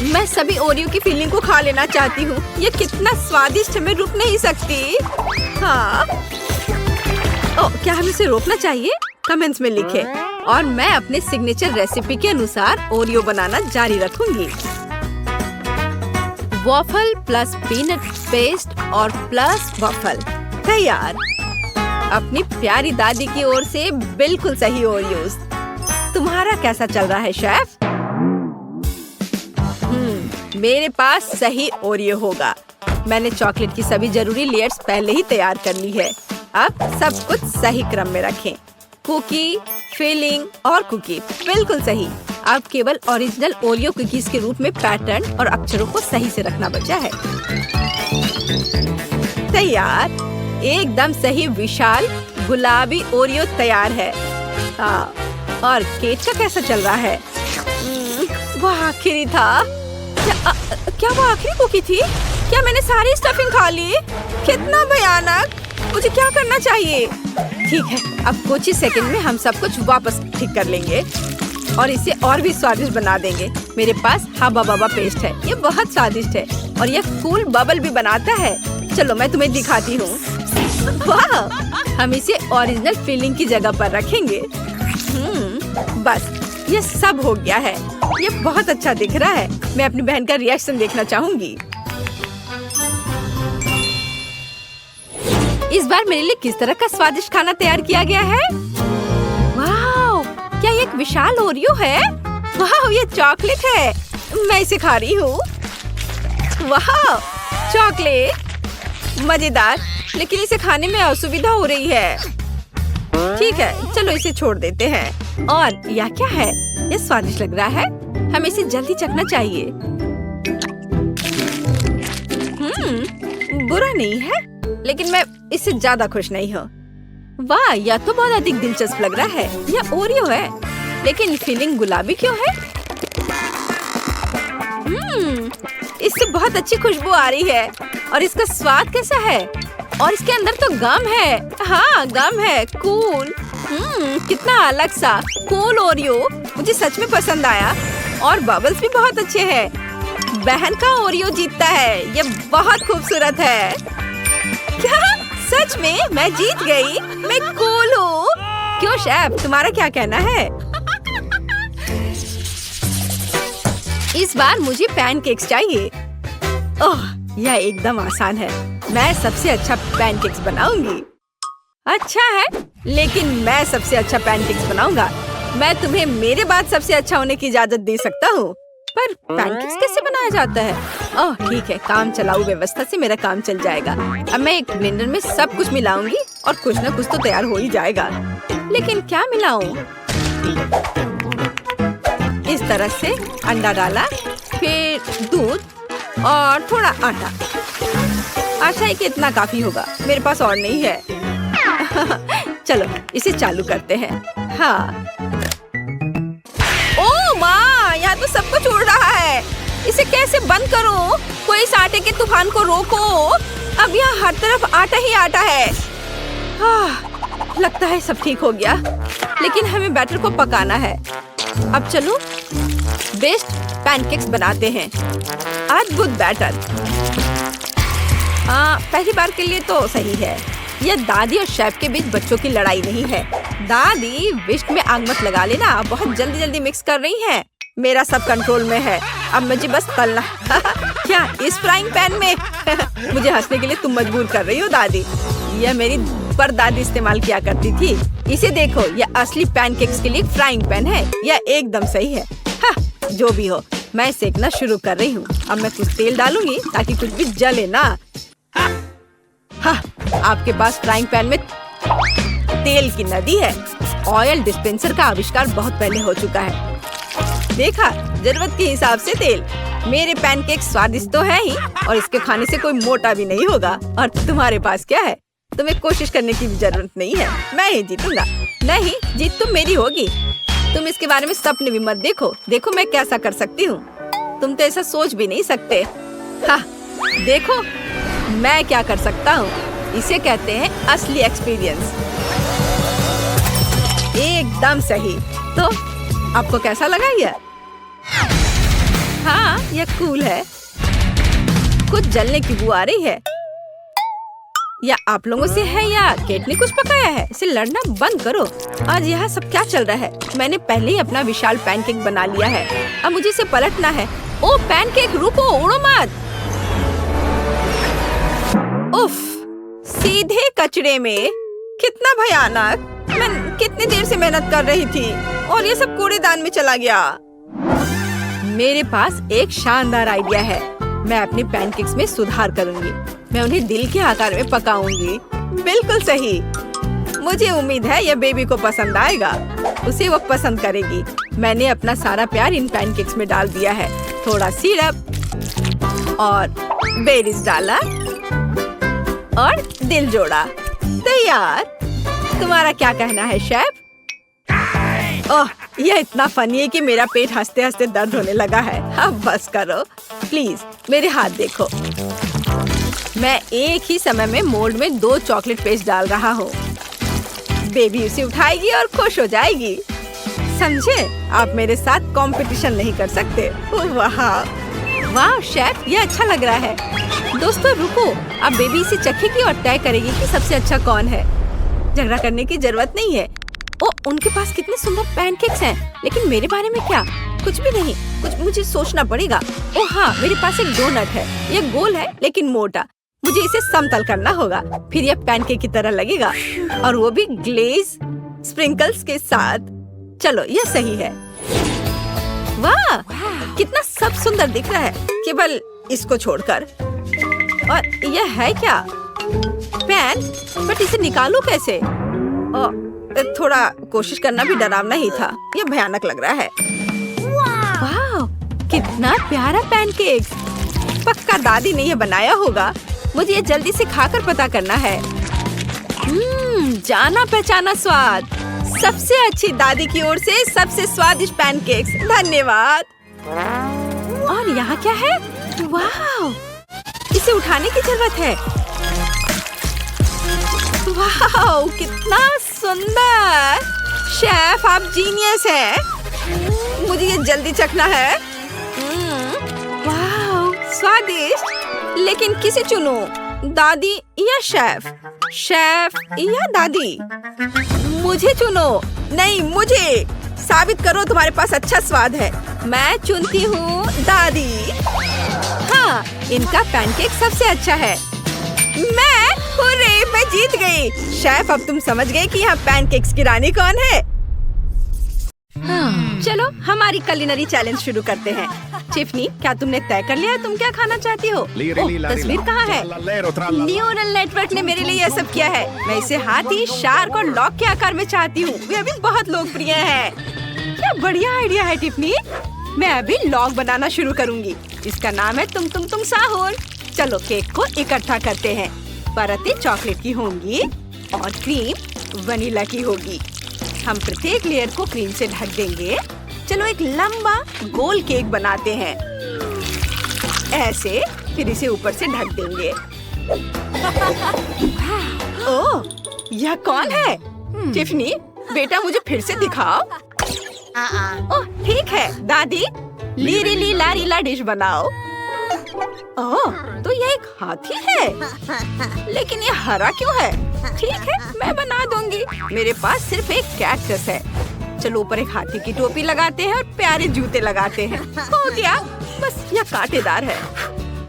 मैं सभी ओरियो की फीलिंग को खा लेना चाहती हूँ। ये कितना स्वादिष्ट है, मैं रुक नहीं सकती। हाँ। ओह, क्या हमें इसे रोकना चाहिए? कमेंट्स में लिखें। और मैं अपने सिग्नेचर रेसिपी के अनुसार ओरियो बनाना जारी रखूंगी। वॉफल प्लस पीनट पेस्ट और प्लस वॉफल तैयार। अपनी प्यारी दादी की ओर से बिल्कुल सही ओरियोस। तुम्हारा कैसा चल रहा है शेफ? मेरे पास सही ओरियो होगा। मैंने चॉकलेट की सभी जरूरी लेयर्स पहले ही तैयार कर ली है। अब सब कुछ सही क्रम में रखें। कुकी, फिलिंग और कुकी बिल्कुल सही। अब केवल ओरिजिनल ओरियो कुकीज के रूप में पैटर्न और अक्षरों को सही से रखना बचा है। तैयार। एकदम सही विशाल गुलाबी ओरियो तैयार है। हाँ, और केक का कैसा चल रहा है? वह आखिरी था। क्या वो आखिरी कुकी थी? क्या मैंने सारी स्टफिंग खा ली? कितना भयानक। मुझे क्या करना चाहिए? ठीक है, अब कुछ ही सेकंड में हम सब कुछ वापस ठीक कर लेंगे और इसे और भी स्वादिष्ट बना देंगे। मेरे पास हाबा बाबा पेस्ट है। ये बहुत स्वादिष्ट है और ये कूल बबल भी बनाता है। चलो मैं तुम्हें दिखाती हूँ। वाह, हम इसे ओरिजिनल फिलिंग की जगह पर रखेंगे। बस ये सब हो गया है। ये बहुत अच्छा दिख रहा है। मैं अपनी बहन का रिएक्शन देखना चाहूंगी। इस बार मेरे लिए किस तरह का स्वादिष्ट खाना तैयार किया गया है? वाह, क्या ये एक विशाल ओरियो है? वाह, ये चॉकलेट है। मैं इसे खा रही हूँ। वाह, चॉकलेट मजेदार, लेकिन इसे खाने में असुविधा हो रही है। ठीक है, चलो इसे छोड़ देते हैं। और यह क्या है? ये स्वादिष्ट लग रहा है। हमें इसे जल्दी चखना चाहिए। बुरा नहीं है, लेकिन मैं इससे ज्यादा खुश नहीं हूँ। वाह, यह तो बहुत अधिक दिलचस्प लग रहा है। यह ओरियो है, लेकिन फीलिंग गुलाबी क्यों है? इससे बहुत अच्छी खुशबू आ रही है। और इसका स्वाद कैसा है? और इसके अंदर तो गम है। हाँ, गम है। कूल। कितना अलग सा कूल ओरियो। मुझे सच में पसंद आया। और बबल्स भी बहुत अच्छे हैं। बहन का ओरियो जीतता है। ये बहुत खूबसूरत है। क्या सच में मैं जीत गई? मैं कूल हूँ। क्यों शेफ, तुम्हारा क्या कहना है? इस बार मुझे पैनकेक्स चाहिए। ओह, यह एकदम आसान है। मैं सबसे अच्छा पैनकेक्स बनाऊंगी। अच्छा है, लेकिन मैं सबसे अच्छा पैनकेक्स बनाऊंगा। मैं तुम्हें मेरे बाद सबसे अच्छा होने की इजाजत दे सकता हूँ। पर पैनकेक्स कैसे बनाया जाता है? ओह ठीक है, काम चलाऊ व्यवस्था से मेरा काम चल जाएगा। अब मैं एक ब्लेंडर में सब कुछ मिलाऊंगी और कुछ न कुछ तो तैयार हो ही जाएगा। लेकिन क्या मिलाऊं? इस तरह से अंडा डाला, फिर दूध और थोड़ा आटा। आशा है कि इतना काफी होगा। मेरे पास और नहीं है। चलो इसे चालू करते हैं। हाँ। ओह माँ, यहाँ तो सब कुछ उड़ रहा है। इसे कैसे बंद करूं? कोई इस आटे के तूफान को रोको। अब यहाँ हर तरफ आटा ही आटा है। लगता है सब ठीक हो गया, लेकिन हमें बैटर को पकाना है। अब चलो बेस्ट पैनकेक्स बनाते हैं। अद्भुत बैटर। पहली बार के लिए तो सही है। यह दादी और शेफ के बीच बच्चों की लड़ाई नहीं है। दादी, विस्क में आग मत लगा लेना। आप बहुत जल्दी जल्दी मिक्स कर रही हैं। मेरा सब कंट्रोल में है। अब मुझे बस तलना। क्या इस फ्राइंग पैन में? मुझे हंसने के लिए तुम मजबूर कर रही हो दादी। यह मेरी परदादी इस्तेमाल किया करती थी। इसे देखो, यह असली पैनकेक्स के लिए फ्राइंग पैन है। यह एकदम सही है। जो भी हो, मैं सेकना शुरू कर रही हूँ। अब मैं कुछ तेल डालूंगी ताकि कुछ भी जले ना। आपके पास फ्राइंग पैन में तेल की नदी है। ऑयल डिस्पेंसर का आविष्कार बहुत पहले हो चुका है। देखा, जरूरत के हिसाब से तेल। मेरे पैनकेक स्वादिष्ट तो है ही, और इसके खाने से कोई मोटा भी नहीं होगा। और तुम्हारे पास क्या है? तुम्हें कोशिश करने की भी जरूरत नहीं है। मैं ही जीतूंगा। नहीं, जीत तुम मेरी होगी। तुम इसके बारे में सपने भी मत देखो। देखो मैं कैसा कर सकती हूँ। तुम तो ऐसा सोच भी नहीं सकते। देखो मैं क्या कर सकता हूँ। इसे कहते हैं असली एक्सपीरियंस। एकदम सही। तो आपको कैसा लगा यह? हाँ, यह कूल है। कुछ जलने की बू आ रही है। या आप लोगों से है या केट ने कुछ पकाया है? इसे लड़ना बंद करो। आज यहाँ सब क्या चल रहा है? मैंने पहले ही अपना विशाल पैनकेक बना लिया है। अब मुझे इसे पलटना है। ओ पैनकेक, रुको, उड़ो मत। उफ, सीधे कचरे में। कितना भयानक। मैं कितनी देर से मेहनत कर रही थी और ये सब कूड़ेदान में चला गया। मेरे पास एक शानदार आइडिया है। मैं अपने पैनकेक्स में सुधार करूंगी। मैं उन्हें दिल के आकार में पकाऊंगी। बिल्कुल सही। मुझे उम्मीद है यह बेबी को पसंद आएगा। उसे वो पसंद करेगी। मैंने अपना सारा प्यार इन पैनकेक्स में डाल दिया है। थोड़ा सिरप और बेरीज डाला और दिल जोड़ा। तैयार। तुम्हारा क्या कहना है शेफ? ओह, यह इतना फनी है कि मेरा पेट हंसते हंसते दर्द होने लगा है। अब बस करो प्लीज। मेरे हाथ देखो। मैं एक ही समय में मोल्ड में 2 चॉकलेट पेस्ट डाल रहा हूँ। बेबी उसे उठाएगी और खुश हो जाएगी। समझे? आप मेरे साथ कंपटीशन नहीं कर सकते। वाह वाह शेफ, ये अच्छा लग रहा है। दोस्तों रुको, अब बेबी इसे चखेगी और तय करेगी कि सबसे अच्छा कौन है। झगड़ा करने की जरूरत नहीं है। ओ, उनके पास कितने सुंदर पैनकेक्स हैं, लेकिन मेरे बारे में क्या? कुछ भी नहीं। कुछ मुझे सोचना पड़ेगा। ओ हाँ, मेरे पास एक डोनट है। ये गोल है लेकिन मोटा। मुझे इसे समतल करना होगा, फिर यह पैनकेक की तरह लगेगा और वो भी ग्लेज स्प्रिंकल्स के साथ। चलो यह सही है। वाह, कितना सब सुंदर दिख रहा है, केवल इसको छोड़कर। और यह है क्या? पैन, बट इसे निकालूं कैसे? थोड़ा कोशिश करना भी डरावना ही था। यह भयानक लग रहा है। वाह, कितना प्यारा पैनकेक। पक्का दादी ने यह बनाया होगा। मुझे ये जल्दी से खाकर पता करना है। जाना पहचाना स्वाद। सबसे अच्छी दादी की ओर से सबसे स्वादिष्ट पैनकेक्स। धन्यवाद। और यहाँ क्या है? वाह, इसे उठाने की जरूरत है। वाह, कितना सुंदर। शेफ, आप जीनियस हैं। मुझे ये जल्दी चखना है। वाह, स्वादिष्ट। लेकिन किसे चुनूं? दादी या शेफ? शेफ या दादी? मुझे चुनो। नहीं, मुझे। साबित करो तुम्हारे पास अच्छा स्वाद है। मैं चुनती हूँ दादी। हाँ, इनका पैनकेक सबसे अच्छा है। मैं जीत गई। शेफ, अब तुम समझ गए कि यहाँ पैनकेक्स की रानी कौन है। चलो हमारी कुलिनरी चैलेंज शुरू करते हैं। टिफनी, क्या तुमने तय कर लिया तुम क्या खाना चाहती हो? तस्वीर कहाँ है? न्यूरल नेटवर्क ने मेरे लिए यह सब किया है। मैं इसे हाथी, शार्क और लॉक के आकार में चाहती हूँ। वे अभी बहुत लोकप्रिय है। क्या बढ़िया आइडिया है टिफनी। मैं अभी लॉक बनाना शुरू करूँगी। इसका नाम है तुम साहुर। चलो केक को इकट्ठा करते हैं। परतें चॉकलेट की होंगी और क्रीम वनीला की होगी। हम प्रत्येक लेयर को क्रीम से ढक देंगे। चलो एक लंबा गोल केक बनाते हैं। ऐसे, फिर इसे ऊपर से ढक देंगे। ओह, यह कौन है? टिफनी, बेटा मुझे फिर से दिखाओ। ओह, ठीक है दादी। लीरी लारीला डिश बनाओ। ओह, तो यह एक हाथी है। लेकिन यह हरा क्यों है? ठीक है, मैं बना दूंगी। मेरे पास सिर्फ एक कैक्टस है। चलो ऊपर एक हाथी की टोपी लगाते हैं और प्यारे जूते लगाते हैं। हो गया, बस यह कांटेदार है।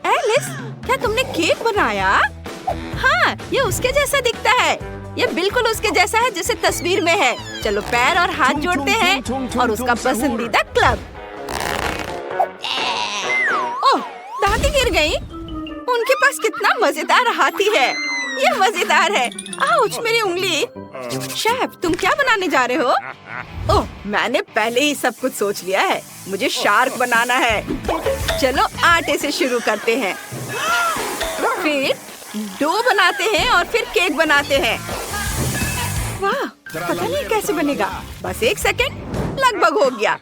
एलिस, क्या तुमने केक बनाया? हाँ, ये उसके जैसा दिखता है। यह बिल्कुल उसके जैसा है जैसे तस्वीर में है। चलो पैर और हाथ जोड़ते हैं और उसका पसंदीदा क्लब। ओह, दादी गिर गई। उनके पास कितना मजेदार हाथी है। ये मजेदार है। आउच, मेरी उंगली। शेफ, तुम क्या बनाने जा रहे हो? ओह, मैंने पहले ही सब कुछ सोच लिया है। मुझे शार्क बनाना है। चलो आटे से शुरू करते हैं, फिर डो बनाते हैं और फिर केक बनाते हैं। वाह, पता नहीं कैसे बनेगा। बस एक सेकंड, लगभग हो गया।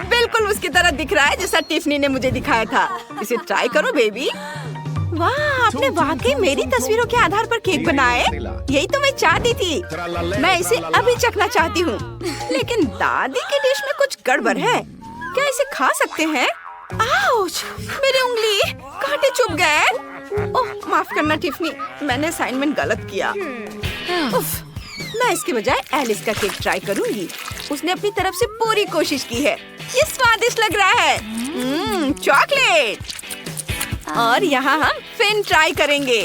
बिल्कुल उसकी तरह दिख रहा है जैसा टिफनी ने मुझे दिखाया था। इसे ट्राई करो बेबी। वाह, आपने वाकई मेरी तस्वीरों के आधार पर केक बनाए। यही तो मैं चाहती थी। मैं इसे अभी चखना चाहती हूँ। लेकिन दादी की डिश में कुछ गड़बड़ है। क्या इसे खा सकते हैं? आउच, मेरी उंगली, कांटे चुभ गए। ओह, माफ करना टिफनी, मैंने असाइनमेंट गलत किया। उफ, मैं इसके बजाय एलिस का केक ट्राई करूंगी। उसने अपनी तरफ से पूरी कोशिश की है। ये स्वादिष्ट लग रहा है। चॉकलेट। और यहाँ हम फिन ट्राई करेंगे।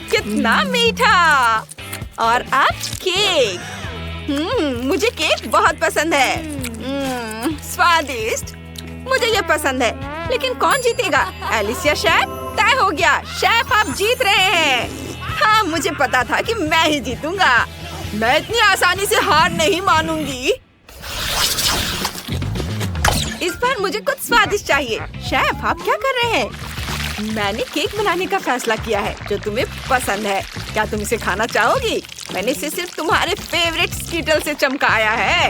कितना मीठा। और अब केक। मुझे केक बहुत पसंद है। स्वादिष्ट। मुझे ये पसंद है। लेकिन कौन जीतेगा, एलिस या शेफ? तय हो गया, शेफ आप जीत रहे हैं। हाँ, मुझे पता था कि मैं ही जीतूंगा। मैं इतनी आसानी से हार नहीं मानूंगी। इस बार मुझे कुछ स्वादिष्ट चाहिए। शेफ, आप क्या कर रहे हैं? मैंने केक बनाने का फैसला किया है जो तुम्हें पसंद है। क्या तुम इसे खाना चाहोगी? मैंने इसे सिर्फ तुम्हारे फेवरेट स्कीटल से चमकाया है।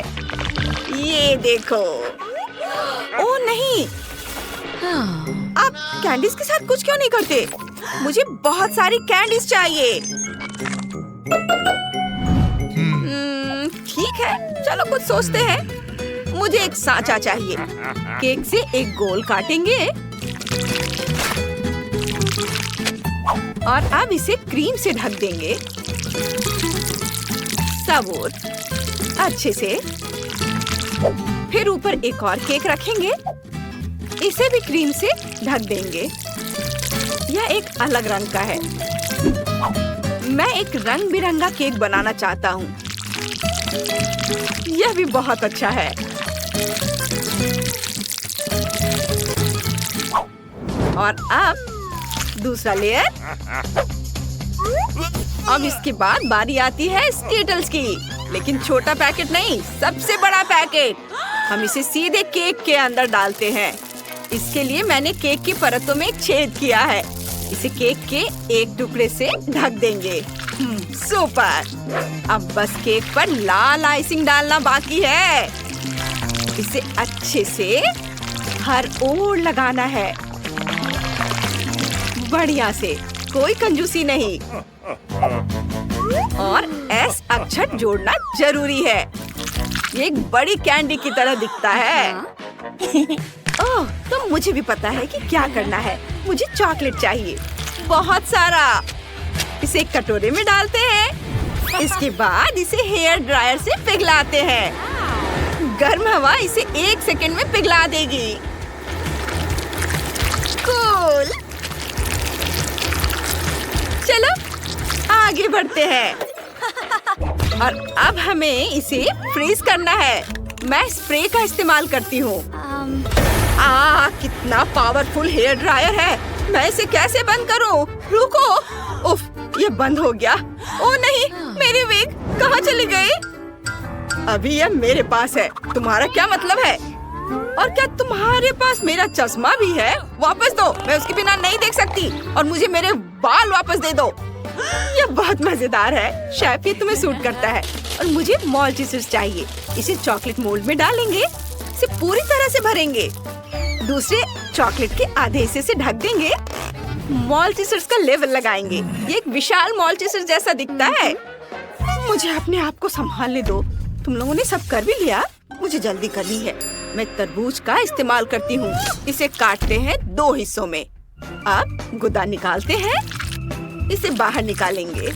ये देखो। ओह नहीं, आप कैंडीज के साथ कुछ क्यों नहीं करते? मुझे बहुत सारी कैंडीज चाहिए। ठीक है, चलो कुछ सोचते हैं। मुझे एक सांचा चाहिए। केक से एक गोल काटेंगे और अब इसे क्रीम से ढक देंगे। सबूत अच्छे से। फिर ऊपर एक और केक रखेंगे। इसे भी क्रीम से ढक देंगे। यह एक अलग रंग का है। मैं एक रंग बिरंगा केक बनाना चाहता हूँ। यह भी बहुत अच्छा है। और अब दूसरा लेयर। अब इसके बाद बारी आती है स्कीटल्स की, लेकिन छोटा पैकेट नहीं, सबसे बड़ा पैकेट। हम इसे सीधे केक के अंदर डालते हैं। इसके लिए मैंने केक की परतों में एक छेद किया है। इसे केक के एक टुकड़े से ढक देंगे। सुपर! अब बस केक पर लाल आइसिंग डालना बाकी है। इसे अच्छे से हर ओर लगाना है, बढ़िया से, कोई कंजूसी नहीं। और एस अक्षर जोड़ना जरूरी है। ये एक बड़ी कैंडी की तरह दिखता है। ओह, तो मुझे भी पता है कि क्या करना है। मुझे चॉकलेट चाहिए, बहुत सारा। इसे एक कटोरे में डालते हैं। इसके बाद इसे हेयर ड्रायर से पिघलाते हैं। गर्म हवा इसे 1 सेकंड में पिघला देगी। कूल! चलो आगे बढ़ते हैं। और अब हमें इसे फ्रीज करना है। मैं स्प्रे का इस्तेमाल करती हूँ। कितना पावरफुल हेयर ड्रायर है। मैं इसे कैसे बंद करूँ? रुको। उफ, ये बंद हो गया। ओ नहीं, मेरी विग कहाँ चली गई? अभी यह मेरे पास है। तुम्हारा क्या मतलब है? और क्या तुम्हारे पास मेरा चश्मा भी है? वापस दो, मैं उसके बिना नहीं देख सकती। और मुझे मेरे बाल वापस दे दो। यह बहुत मजेदार है। शायद ये तुम्हें सूट करता है। और मुझे मॉल्टीसर्स चाहिए। इसे चॉकलेट मोल्ड में डालेंगे। इसे पूरी तरह से भरेंगे। दूसरे चॉकलेट के आधे हिस्से से ढक देंगे। मॉल्टीसर्स का लेवल लगाएंगे। ये एक विशाल मॉल्टीसर्स जैसा दिखता है। मुझे अपने आप को संभालने दो। तुम लोगों ने सब कर भी लिया? मुझे जल्दी करनी है। मैं तरबूज का इस्तेमाल करती हूँ। इसे काटते हैं 2 हिस्सों में। अब गुदा निकालते हैं। इसे बाहर निकालेंगे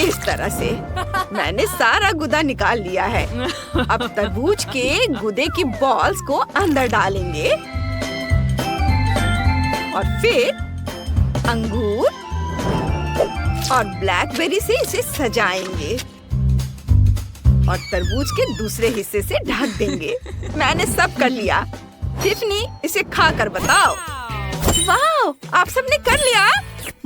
इस तरह से। मैंने सारा गुदा निकाल लिया है। अब तरबूज के गुदे की बॉल्स को अंदर डालेंगे और फिर अंगूर और ब्लैकबेरी से इसे सजाएंगे और तरबूज के दूसरे हिस्से से ढक देंगे। मैंने सब कर लिया। टिफनी, इसे खा कर बताओ। वाह, आप सबने कर लिया।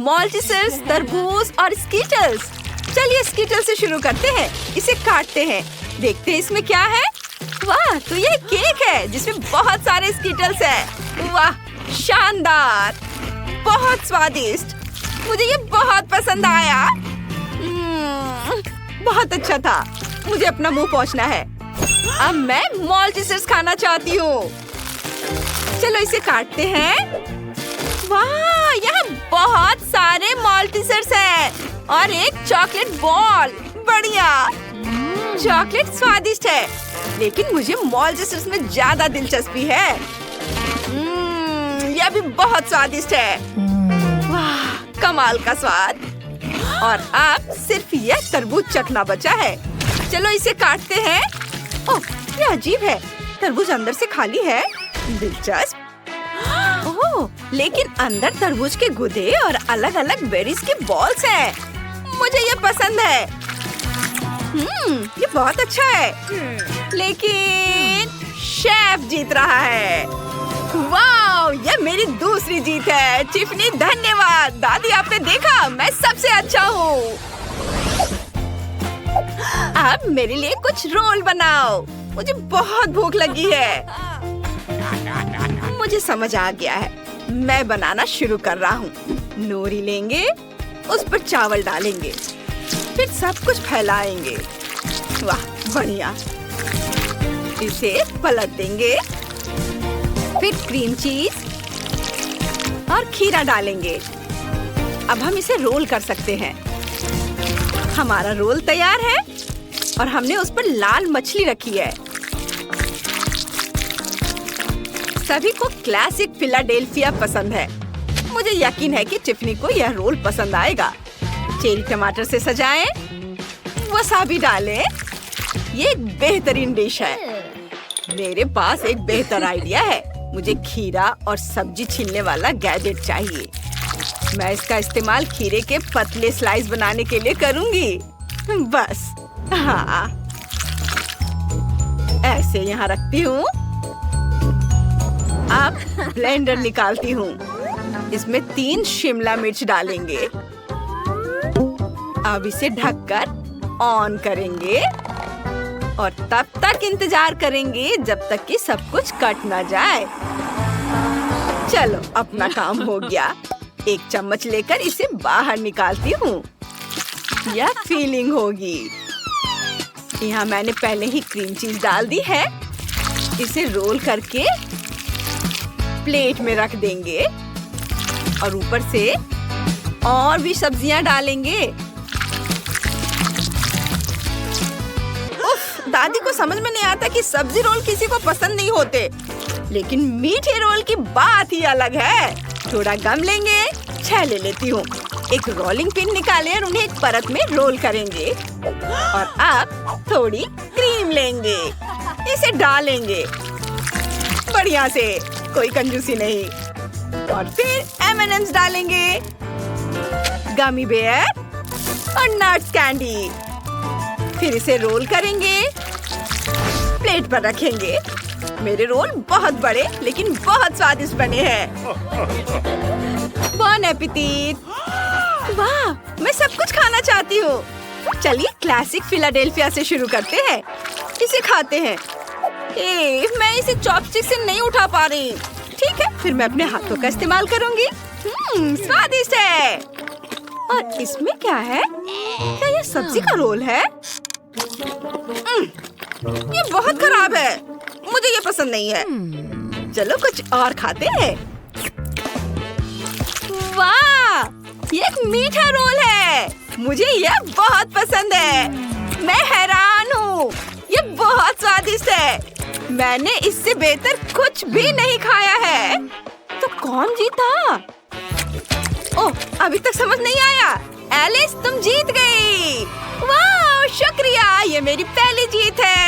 मॉल्टीसर्स, तरबूज और स्कीटल्स। चलिए स्कीटल्स से शुरू करते हैं। इसे काटते हैं। देखते हैं इसमें क्या है। वाह, तो ये केक है जिसमें बहुत सारे स्कीटल्स हैं। वाह, शानदार, बहुत स्वादिष्ट। मुझे ये बहुत पसंद आया। बहुत अच्छा था। मुझे अपना मुंह पोंछना है। अब मैं मॉल्टीसर्स खाना चाहती हूँ। चलो इसे काटते हैं। वाह, यहाँ बहुत सारे मॉल्टीसर्स हैं और एक चॉकलेट बॉल। बढ़िया। चॉकलेट स्वादिष्ट है, लेकिन मुझे मॉल्टीसर्स में ज्यादा दिलचस्पी है। यह भी बहुत स्वादिष्ट है। वाह, कमाल का स्वाद। और अब सिर्फ यह तरबूज चखना बचा है। चलो इसे काटते हैं। ओह, ये अजीब है। तरबूज अंदर से खाली है। दिलचस्प। ओह, लेकिन अंदर तरबूज के गुदे और अलग अलग बेरीज के बॉल्स हैं। मुझे ये पसंद है। ये बहुत अच्छा है। लेकिन शेफ जीत रहा है। वाह, ये मेरी दूसरी जीत है। टिफनी, धन्यवाद। दादी, आपने देखा, मैं सबसे अच्छा हूँ। अब मेरे लिए कुछ रोल बनाओ। मुझे बहुत भूख लगी है। मुझे समझ आ गया है। मैं बनाना शुरू कर रहा हूँ। नोरी लेंगे, उस पर चावल डालेंगे, फिर सब कुछ फैलाएंगे। वाह, बढ़िया। इसे पलट देंगे, फिर क्रीम चीज और खीरा डालेंगे। अब हम इसे रोल कर सकते हैं। हमारा रोल तैयार है और हमने उस पर लाल मछली रखी है। सभी को क्लासिक फिलाडेल्फिया पसंद है। मुझे यकीन है कि टिफनी को यह रोल पसंद आएगा। चेरी टमाटर से सजाएं, वसाबी डालें। ये एक बेहतरीन डिश है। मेरे पास एक बेहतर आइडिया है। मुझे खीरा और सब्जी छीलने वाला गैजेट चाहिए। मैं इसका इस्तेमाल खीरे के पतले स्लाइस बनाने के लिए करूंगी। बस हाँ, ऐसे यहाँ रखती हूँ। अब ब्लेंडर निकालती हूँ। इसमें 3 शिमला मिर्च डालेंगे। अब इसे ढककर ऑन करेंगे और तब तक इंतजार करेंगे जब तक कि सब कुछ कट ना जाए। चलो, अपना काम हो गया। एक चम्मच लेकर इसे बाहर निकालती हूँ। यह फीलिंग होगी। यहाँ मैंने पहले ही क्रीम चीज डाल दी है। इसे रोल करके प्लेट में रख देंगे और ऊपर से और भी सब्जियां डालेंगे। उफ, दादी को समझ में नहीं आता कि सब्जी रोल किसी को पसंद नहीं होते, लेकिन मीठे रोल की बात ही अलग है। थोड़ा गम लेंगे, 6 ले लेती हूँ। एक रोलिंग पिन निकालें और उन्हें एक परत में रोल करेंगे। और अब थोड़ी क्रीम लेंगे, इसे डालेंगे बढ़िया से, कोई कंजूसी नहीं। और फिर M&M's डालेंगे, गमी बेयर और नट्स कैंडी। फिर इसे रोल करेंगे, प्लेट पर रखेंगे। मेरे रोल बहुत बड़े लेकिन बहुत स्वादिष्ट बने हैं। बॉन एपेटिट। वाह, मैं सब कुछ खाना चाहती हूँ। चलिए क्लासिक फिलाडेल्फिया से शुरू करते हैं। इसे खाते हैं। मैं इसे चॉपस्टिक से नहीं उठा पा रही। ठीक है, फिर मैं अपने हाथों का इस्तेमाल करूंगी। स्वादिष्ट है। और इसमें क्या है? क्या ये सब्जी का रोल है? ये बहुत खराब है, मुझे ये पसंद नहीं है। चलो कुछ और खाते हैं। वाह, ये एक मीठा रोल है। मुझे यह बहुत पसंद है। मैं हैरान हूँ, ये बहुत स्वादिष्ट है। मैंने इससे बेहतर कुछ भी नहीं खाया है। तो कौन जीता? ओह, अभी तक समझ नहीं आया। एलिस, तुम जीत गई। वाह, शुक्रिया, ये मेरी पहली जीत है।